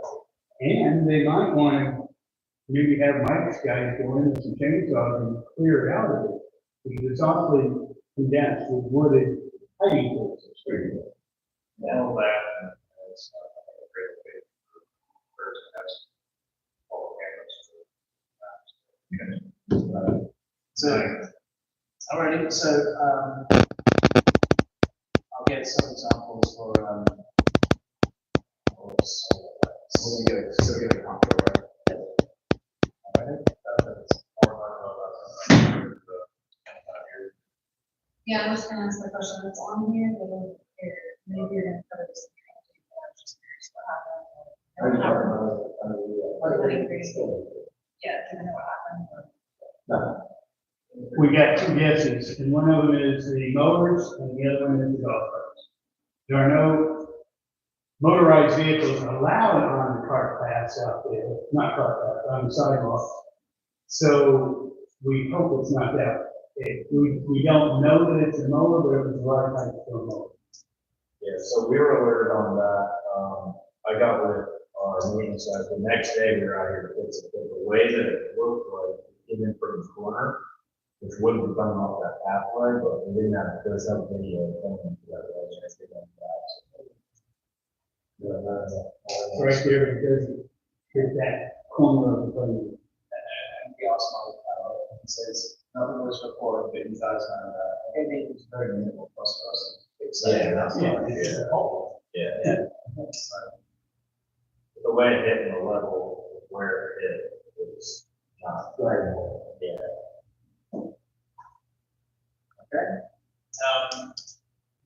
And they might want to maybe have Mike's guys go in with some chainsaws and clear it out of it. Because it's awfully condensed with wooded hiding places. Yeah, all that, and it's a great way for us to have all cameras. So, alrighty, so, I'll get some examples for, We'll give it, still give it control, right? Yeah, I was gonna ask the question that's on here, but maybe you're gonna cover this. Just curious what happened. Yeah, do you know what happened? We got two guesses, and one of them is the motors, and the other one is the golf carts. There are no motorized vehicles allowed on the cart paths out there, not cart paths, on the sidewalks. So we hope it's not that. We don't know that it's a mower, but it was a lot of times for a mower. Yeah, so we were alerted on that. I got with our maintenance guys. The next day we were out here to fix it. But the way that it looked like it came in from the corner, which wouldn't be coming off that pathway, but we didn't have, there's no video coming to that way. I think on that. Right there, because it's that corner of the building. and we asked Mike, it says, nothing was reported, but he does know that. I think it's very minimal cost for us to fix that. Yeah, that's Yeah, fine. it's Yeah. a hole. Yeah. So, the way it hit in the level of where it hit was not very well. Yeah. Okay.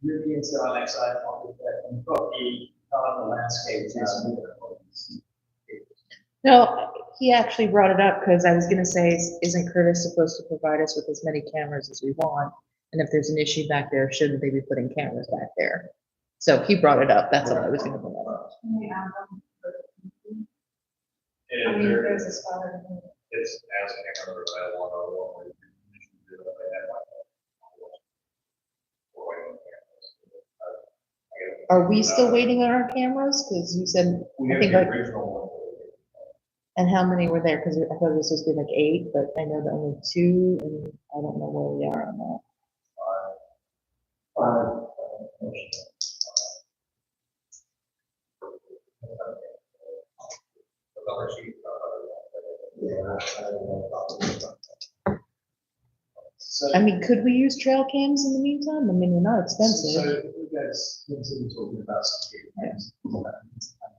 Moving into our next item, we've got the carbon landscape. No, he actually brought it up because I was gonna say, isn't Curtis supposed to provide us with as many cameras as we want? And if there's an issue back there, shouldn't they be putting cameras back there? So he brought it up, that's all I was gonna bring up. Can we add them? I And mean, there, there's a spot. it's asking if I want to. Are we still waiting on our cameras? Cause you said, I think like, and how many were there? Cause I thought it was supposed to be like 8, but I know that only 2, and I don't know where we are on that. So, I mean, could we use trail cams in the meantime? I mean, they're not So expensive. we guys continue talking about security cameras. And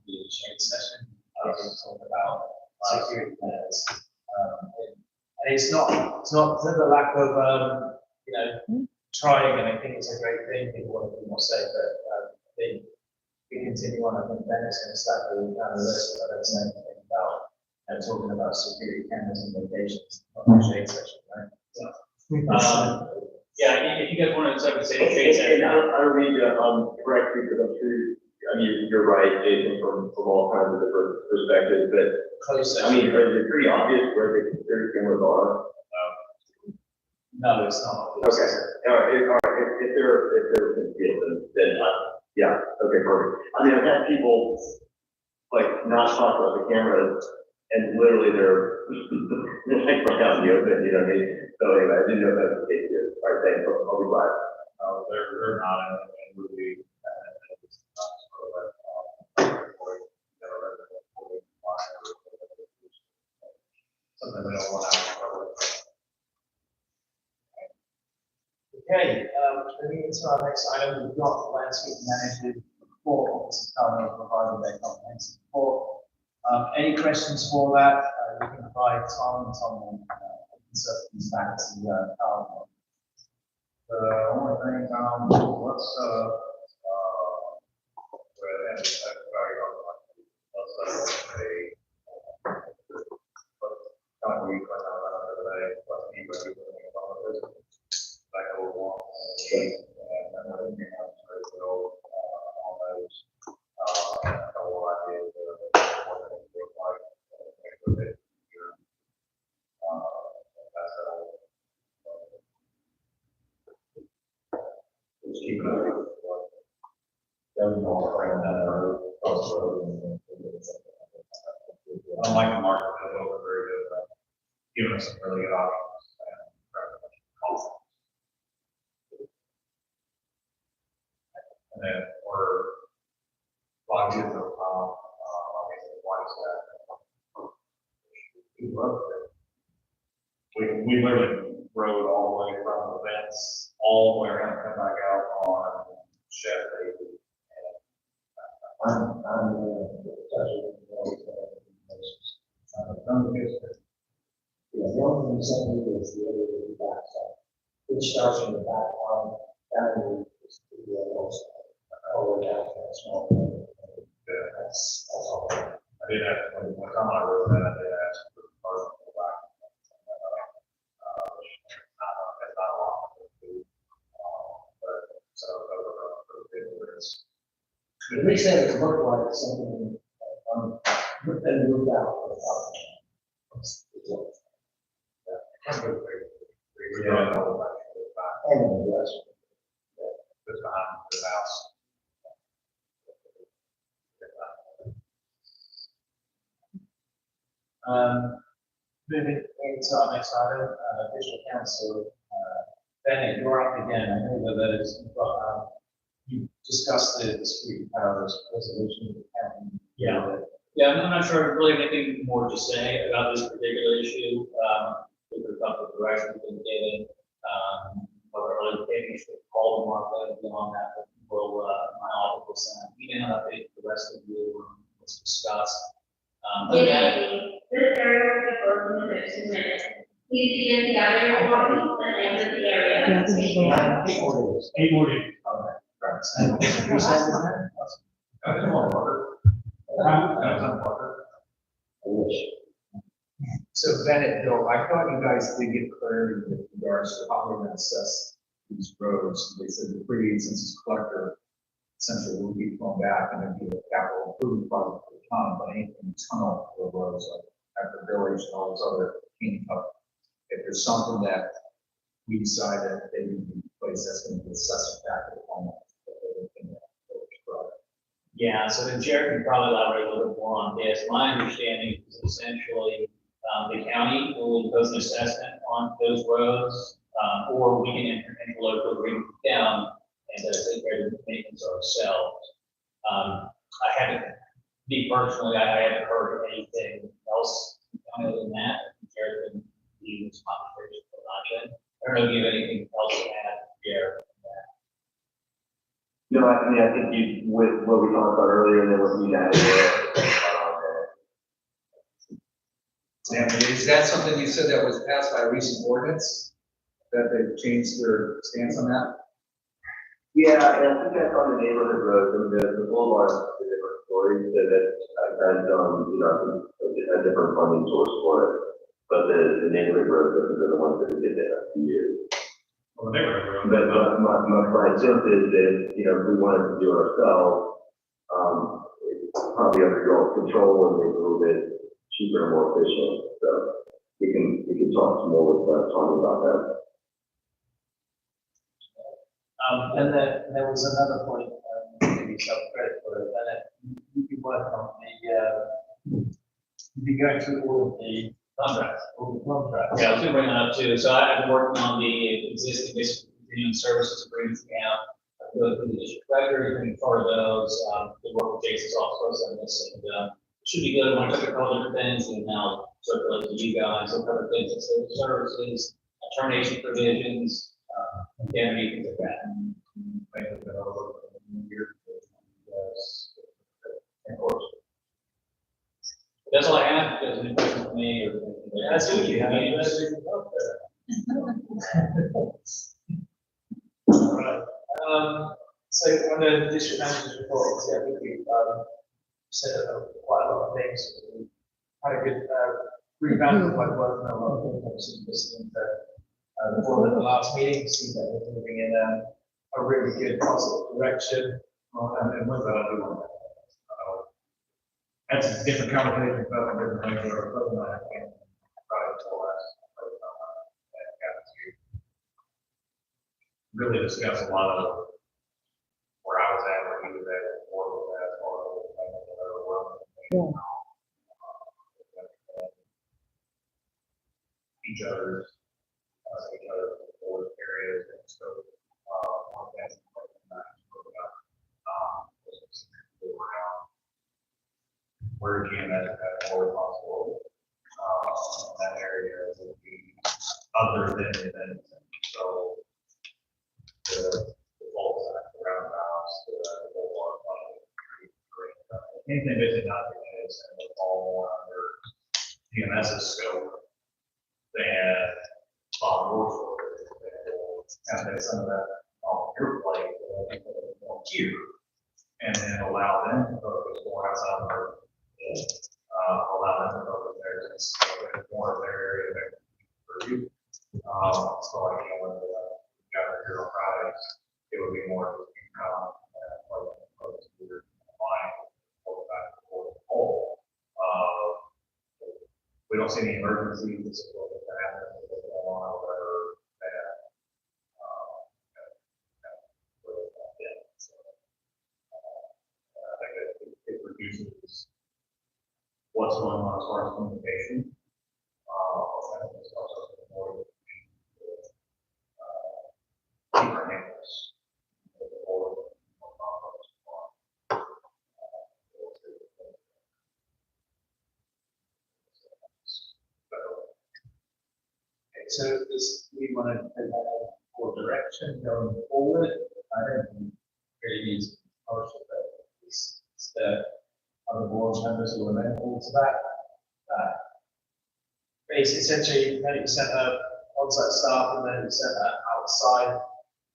the exchange session, talking about security cameras. And it's not to the lack of, trying, and I think it's a great thing, people want to be more safe, but I think we continue on, I think Ben is going to start doing down the list, but I don't say anything about, talking about security cameras and locations, on the shade session, right? Yeah, if you guys want to set up a safe And trade session. I don't mean to, correct you, because I'm sure, I mean, you're right, Jason, from all kinds of different perspectives, but, Close I mean, is it pretty obvious where the security cameras are? No, it's not. Okay, all right, if they're concealed, then, yeah, okay, perfect. I mean, I've had people, like, not talk about the cameras, and literally they're like right out in the open, you know what I mean? So anyway, I didn't know if that was the case here. All right, thanks, I'll be glad. They're not, and would be. Something we don't want to have. Okay, moving into our next item, we've got landscape management report, this is currently providing their comprehensive report. Any questions for that? You can provide Tom will insert these back to Carl. The only thing, let's, regularly about it. Like a walk, and another thing I was trying to go, on those, I have no idea what it would look like. With it, that's all. Just keep it up. Doesn't all around that road, crossroad, and. I like the market, they're over very good, giving us some really good options. And then we're, a lot of years ago, why is that? We love it. We literally rode all the way from the fence, all the way around, come back out on Chevy. I'm, yeah, the only thing something is the other way back side, which starts from the back line, down to the other side, all the way down to that small. That's all. I did have, when time I wrote that, I did ask for the part of the back. That's not a lot. But, so, At least that it looked like something, then moved out. Yeah. And yes. Just behind the house. Moving into our next item, district council, Bennett, you're up again. I know that those, but, you discussed the discrete powers resolution with the county. Yeah, I'm not sure really anything more to say about this particular issue. With the couple of directions we've been given, whether really maybe should call them up later beyond that, but we'll, my office will send an email update to the rest of you on what's discussed. This area will be closed in 15 minutes. Please be in the other room and exit the area. 8 more days. Come on, Walker. So Bennett, Bill, I thought you guys did get clarity with regards to how we're gonna assess these roads. They said Dupree, since it's collector, essentially will be thrown back and then be a capital improvement project for the town, but anything tunnel for roads like at the village and all those other cleaning up. If there's something that we decide that they need to be placed, that's gonna be assessed back to the homeowner. Yeah, so then Jared can probably elaborate a little bit more on this. My understanding is essentially, the county will impose an assessment on those roads, or we can enter into local agreement down and take care of the maintenance ourselves. I haven't, me personally, I haven't heard anything else other than that. Jared can use conversation for that. I don't know if you have anything else to add, Jared. No, I mean, I think you, with what we talked about earlier, and then what you added Is that something you said that was passed by a recent ordinance? That they've changed their stance on that? Yeah, and I think that's on the neighborhood roads, and the boulevard is a different story, so that I've you know, a different funding source for it. But the neighborhood roads, those are the ones that did that a few years. Well, the neighborhood road. But my sense is that, you know, if we wanted to do it ourselves, it's probably under your control and maybe a little bit cheaper and more efficient. So we can talk some more with Tony about that. And then there was another point, maybe self-credit for it, that you'd be working on you'd be going through all of the contracts, Yeah, I was gonna bring that up too. So I've been working on the existing continuing services agreements now. I go through the district record, and part of those, the work with Jason's office on this, and it should be good. When I took a couple different things, and now circulate to you guys, so cover things, services, termination provisions, indemnity, things like that. Of course. That's all I have. If there's any questions for me or. That's what you have. All right. So on the district manager's report, I think we've said quite a lot of things. We had a good rebounded by working on a lot of things, obviously listening to the board at the last meeting, see that we're moving in a really good positive direction. And with that, I do want to, that's a different conversation, but a different thing, or something like that. Probably for us, really discuss a lot of where I was at, where he was at, or was at, Yeah. each other's board areas and so, one thing where again, that more possible, that area would be other than events. So the whole around the house, the whole anything basically not the case, and it's all more under DMS's scope than Bob Woodford. Kind of some of that on your plate, here, and then allow them to focus more outside of our, allow them to focus there, just more of their area for you. So like, you know, when we got here on Fridays, it would be more of we don't see any emergencies that happen or whatever that I think that it reduces what's going on as far as communication. I think it's also more deeper handles. So this, we want to have more direction going forward. I don't think really need to be partial, but it's the other board members who are amenable to that. Basically, essentially, 90% of on-site staff and then percent outside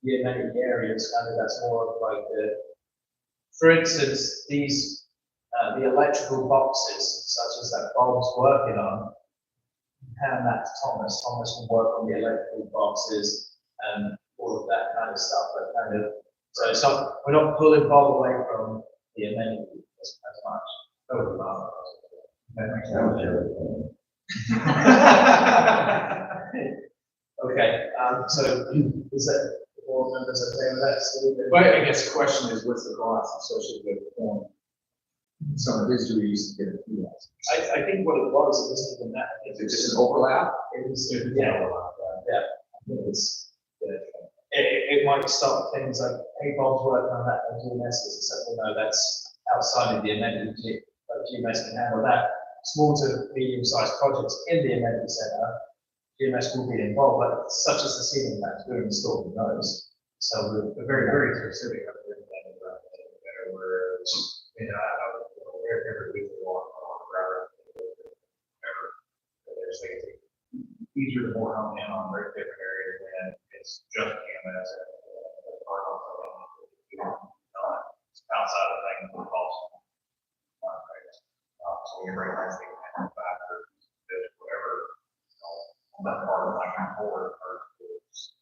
the amenity areas. Kind of that's more of like the, for instance, these the electrical boxes, such as that Bob's working on. Hand that to Thomas. Thomas can work on the electrical boxes and all of that kind of stuff. That kind of, so it's not, we're not pulling Bob away from the amenity as much. That makes sense. Okay, so is that the board members okay with that, Steve? Well, I guess the question is, what's the cost associated with performing some of his duties to get it through us? I think what it was, it wasn't even that. Is it just an overlap? It was, yeah, yeah. I think it's, it might start things like, hey, Bob's working on that, and GMS is something, no, that's outside of the amenity, but GMS can handle that. Small to medium-sized projects in the amenity center, GMS will be involved, but such as the ceiling fans, we're installing those. So we're very, very specific of the whereas, you know, I don't know, every week we walk on wherever, there's things easier to more home in on very different areas than it's just GMS. Outside of things that cost. So we bring nice things factors, whatever, that part of like forward versus.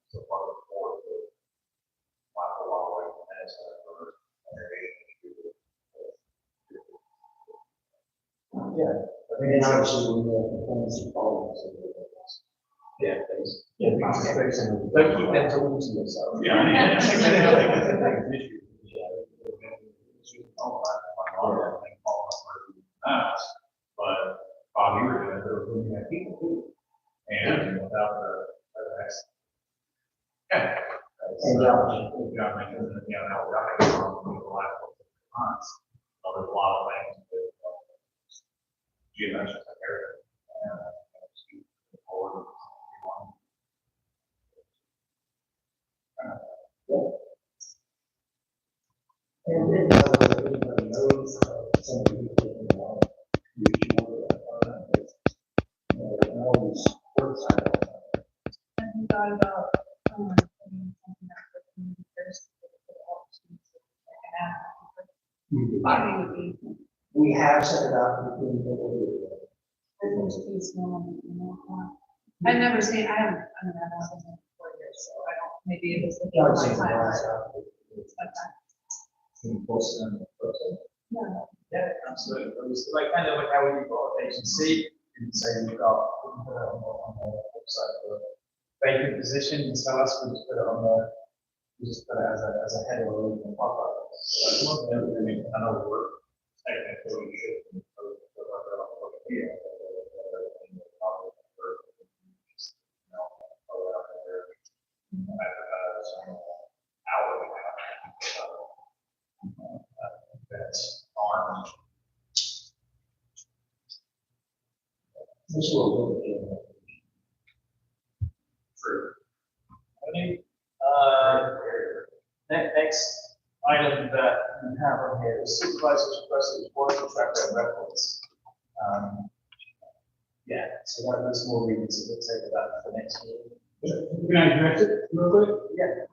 So part of the board, like a lot of ways, yeah, I think it's actually we have performance problems. Yeah, please. Yeah, don't keep them to all to yourself. Yeah. But Bob, you were doing it, there was looking at people too. And without the next. Yeah. And Josh. Yeah, I mean, you know, now we're out there for the last months. So there's a lot of things that geometric area. Forward. And then, everybody knows, some of you taking on, and all these words I don't know. Have you thought about, putting something up for community first, for all the students that can have? Bobby would be have sent it out to the community. I've never seen, I haven't, I mean, I've been in 4 years, so I don't, maybe it was. Yeah, I'd say the my time. last Can you post it on the website? Yeah, absolutely. It was like kind of like how we got agency, and say we've got, we can put it on the website for vacant position, and so us, we just put it on the, we just put it as a header or a pop-up. Another word. Technically, we should. That's on. This will be. True. Okay, next item that we have on here is supervisors requested working track their records. Yeah, so that was more reasons to take that for next year. Can I address it real quick? Yeah.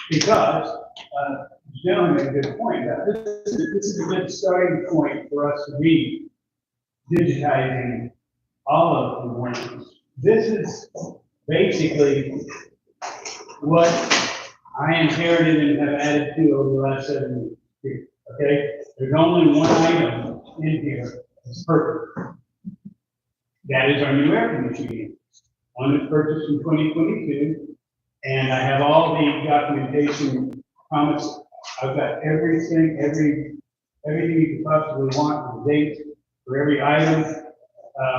Because, the gentleman made a good point, that this is a good starting point for us to be digitizing all of the warnings. This is basically what I inherited and have added to over the last 7 years, okay? There's only one item in here that's perfect. That is our new air conditioning, one that's purchased in 2022. And I have all the documentation, comments. I've got everything you could possibly want, the dates for every item,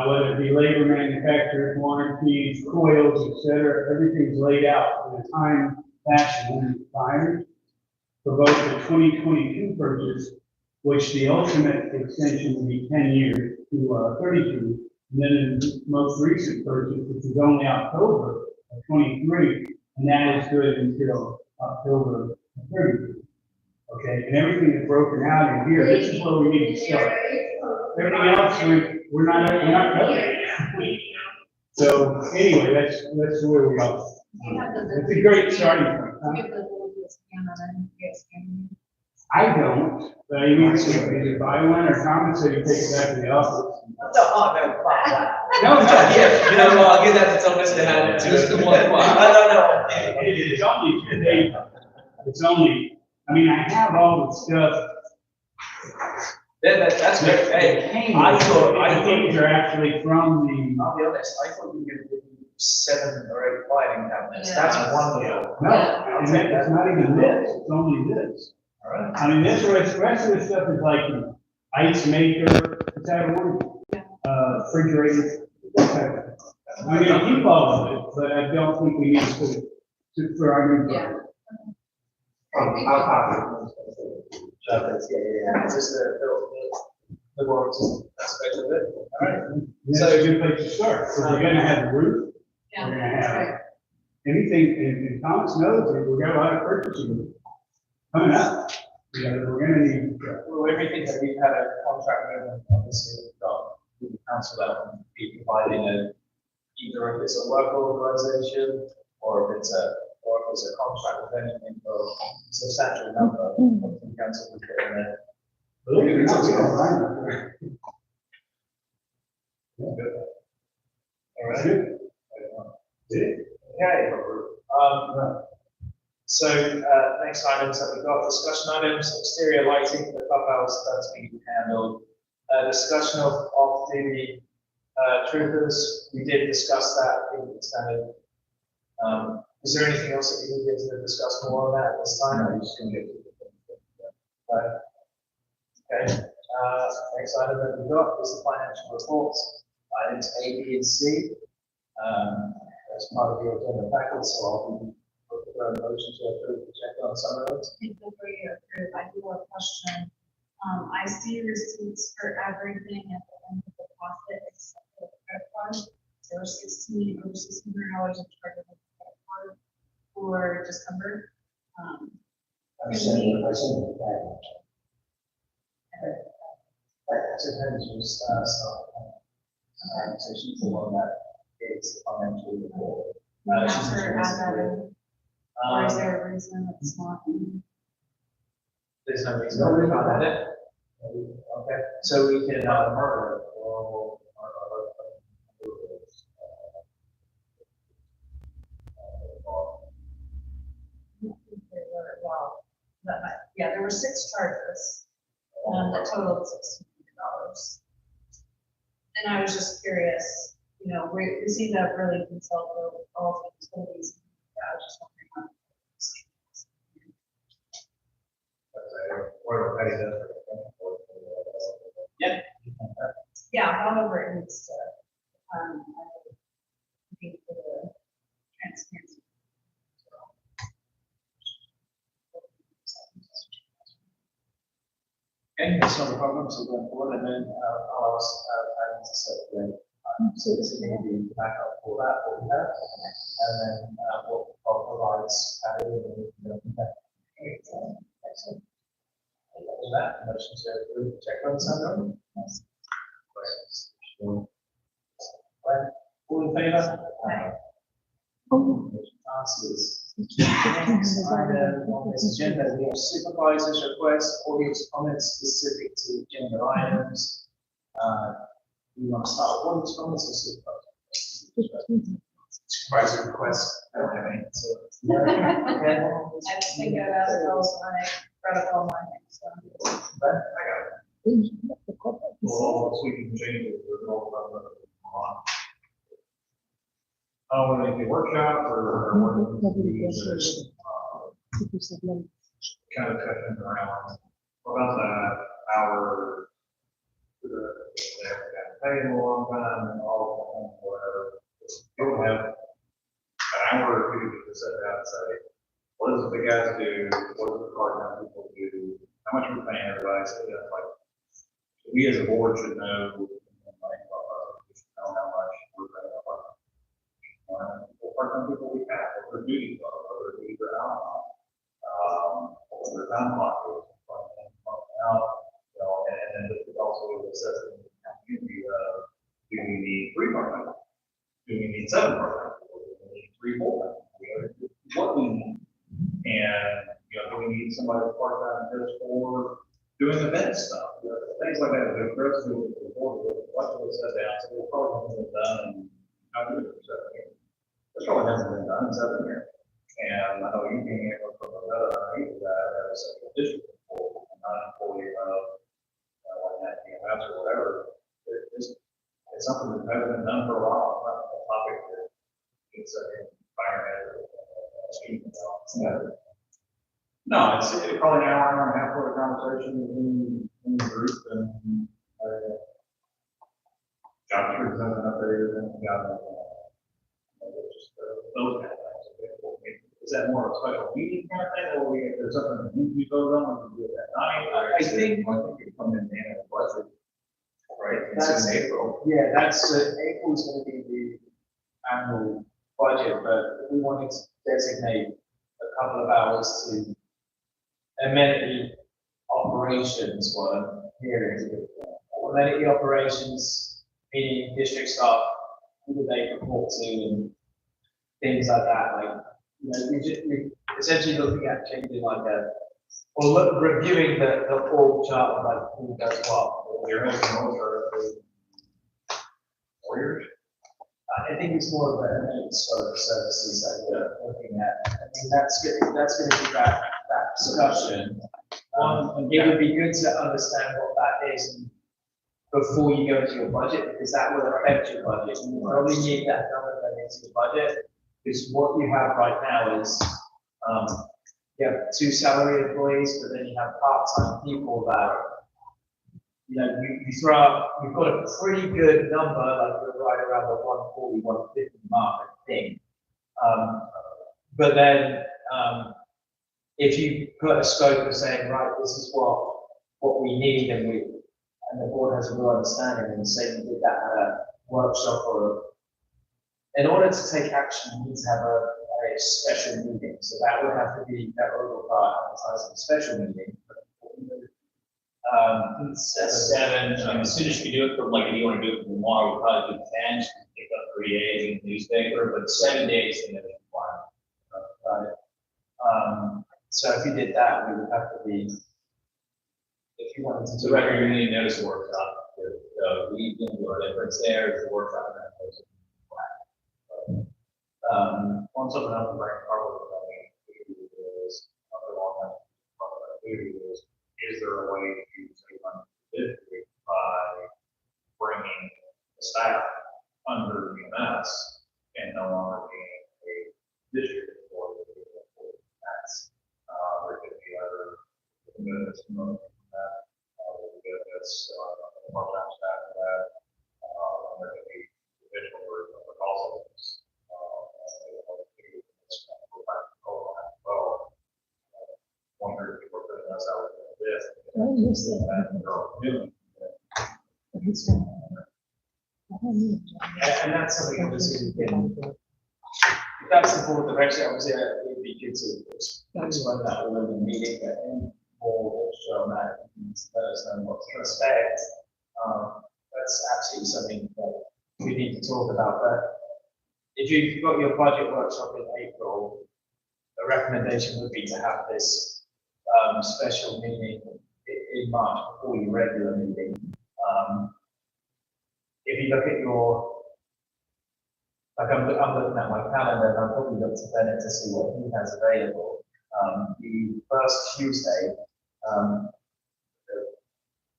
whether it be labor, manufacturer, warranties, coils, et cetera. Everything's laid out in a time fashion and timed for both the 2022 purchase, which the ultimate extension will be 10 years to 32. And then the most recent purchase, which is only October of 23, and that is good until October 30. Okay, and everything is broken out in here. This is where we need to start. Everything else, we're not covered. So anyway, that's where we are. It's a great starting point. I don't, but I either buy one or Tom said you take it back to the office. Oh, no, fuck that. No, Yeah, you know, I'll give that to Thomas to have it. Just the one. I don't know. It's only 2 days. It's only, I mean, I have all the stuff. That's great. Hey, I thought These are actually from the. I'll be honest, I thought you were gonna give me 7 or 8 filing cabinets. Yeah. That's wonderful. No, it's not even this, it's only this. All right. I mean, this rest of the stuff is like an ice maker, it's that one, refrigerator, that type of thing. I mean, I'll keep all of it, but I don't think we need to for our new. Yeah. I'll copy. Yeah. Just the warranty aspect of it. All right. That's a good place to start, because we're gonna have a roof, Yeah. we're gonna have anything, and Thomas knows that we're gonna have a lot of purchasing coming up. We're gonna need. Well, everything that we've had a contract with, obviously, we've got with the council that will be providing either if it's a work organization or if it's a contract with anything for a substantial number of the council will put in there. All right. Okay. So, next items that we've got, discussion items, exterior lighting for the clubhouse, that's being handled. Discussion of off-duty troopers, we did discuss that, I think it's kind of, is there anything else that we need to discuss more on that at this time? Or are you just going to get to the right. Okay, next item that we've got is the financial reports, items A, B, and C. As part of your agenda packet, so I'll be looking for a motion to approve the check on some of those. Before you approve, I do have a question. I see receipts for everything at the end of the faucet except for the credit card. There were over $1,600 in charge of the credit card for December. I sent it back. So then just so she's the one that is financial report. We have her add that in. Or is there a reason it's not in? There's no reason to add it. Okay, so we can, murder or. Well, yeah, there were 6 charges, that totaled $1,600. And I was just curious, you know, we seem to have really consulted with all the utilities. I was just wondering how. Yeah. Yeah, however it needs to, I think for the transparency. Okay, that's not a problem, so going forward, and then, I'll ask, Adam to set the, so this is going to be backup for that, what we have, and then, what I'll provide, Patty, and then we can go from there. Excellent. All that, motion to approve the check run summary. Right, all in favor? Aye. Motion passes. Next item on this agenda, we have supervisors' requests, audience comments specific to agenda items. You want to start with audience comments or supervisor? Supervisor requests, I don't have any, so. I think I asked those when I brought up all my things, so. I got it. Well, we can change it. Oh, we're making a workshop or kind of cutting around. What about that hour? Paying a long time and all, whatever. You would have an hour or two to sit down and say, what does the guys do? What does the part-time people do? How much are we paying everybody? So that's like, we as a board should know, like, we should know how much we're paying our what part-time people we have, what their duties are, what their duties are out, what their time clock is, out, you know, and then this is also assessing the community of, do we need 3 part-time? Do we need 7 part-time? Do we need 3 full-time? What we need? And, you know, do we need somebody part-time just for doing event stuff? You know, things like that. The rest of the board will watch what it says down, so we'll probably have it done and how do it for 7 years. This probably hasn't been done in 7 years. And I know you being able from another, I hate that as a district employee, not an employee of, like that, EMS or whatever. It's something that's never been done for a while, not a topic that it's a environment or no, it's probably an hour and a half for a conversation in the group and job description something up there and got just those kind of things. Is that more of a special meeting kind of thing, or if there's something that you vote on, we can do it that night? I think it come in the end of the budget, right? That's in April. Yeah, that's, April's gonna be the annual budget, but we wanted to designate a couple of hours to amenity operations one here. Amenity operations, meaning district staff, who do they report to and things like that, like, you know, we essentially looking at changing like reviewing the org chart of like who does what. You're making over Warriors? I think it's more of a sort of services that we're looking at. I mean, that's gonna be that discussion. It would be good to understand what that is before you go into your budget, because that will affect your budget. You probably need that number going into your budget, because what you have right now is, you have 2 salary employees, but then you have part-time people that, you know, you throw up, you've got a pretty good number, like you're right around the 140, 150 mark, I think. But then, if you put a scope of saying, right, this is what we need, and the board has a real understanding, and say you did that at a workshop in order to take action, you need to have a special meeting. So that would have to be, that would require advertising a special meeting. That's 7. As soon as you do it for, like, if you want to do it for tomorrow, we'll probably do 10, pick up 3 days in the newspaper, but 7 days in the requirement. So if you did that, we would have to be if you wanted to So do record it. community notice workshop, we can do a difference there, is the workshop and that goes. On something else, like, probably, is, along that, is there a way to save money district by bringing the staff under EMS and no longer being a district or that's, there could be other benefits from that, benefits, part-time staff for that, there could be additional or also. Wonder if we're putting us out with this. Oh, yes, Doing. And that's something obviously we can, if that's the board direction, obviously, it would be good to explain that all in the meeting, but any board show that, let us know what to expect. That's absolutely something that we need to talk about, but if you've got your budget workshop in April, the recommendation would be to have this special meeting in March before your regular meeting. If you look at your, like I'm looking at my calendar, and I'm probably looking to Bennett to see what he has available. The first Tuesday,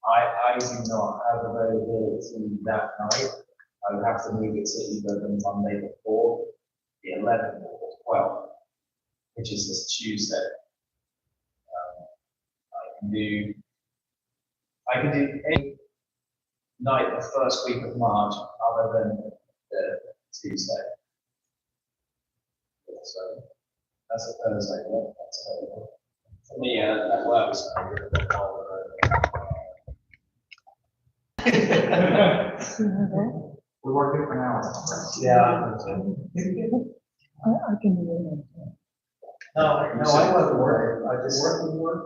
I do not have availability that night. I would have to move it to either the Monday before, the 11th or 12th, which is this Tuesday. I can do any night the first week of March other than the Tuesday. So that's a Thursday, yeah, that's available. For me, that works. We work different hours. Yeah. I can do it. No, I wasn't worried, I just. Working work?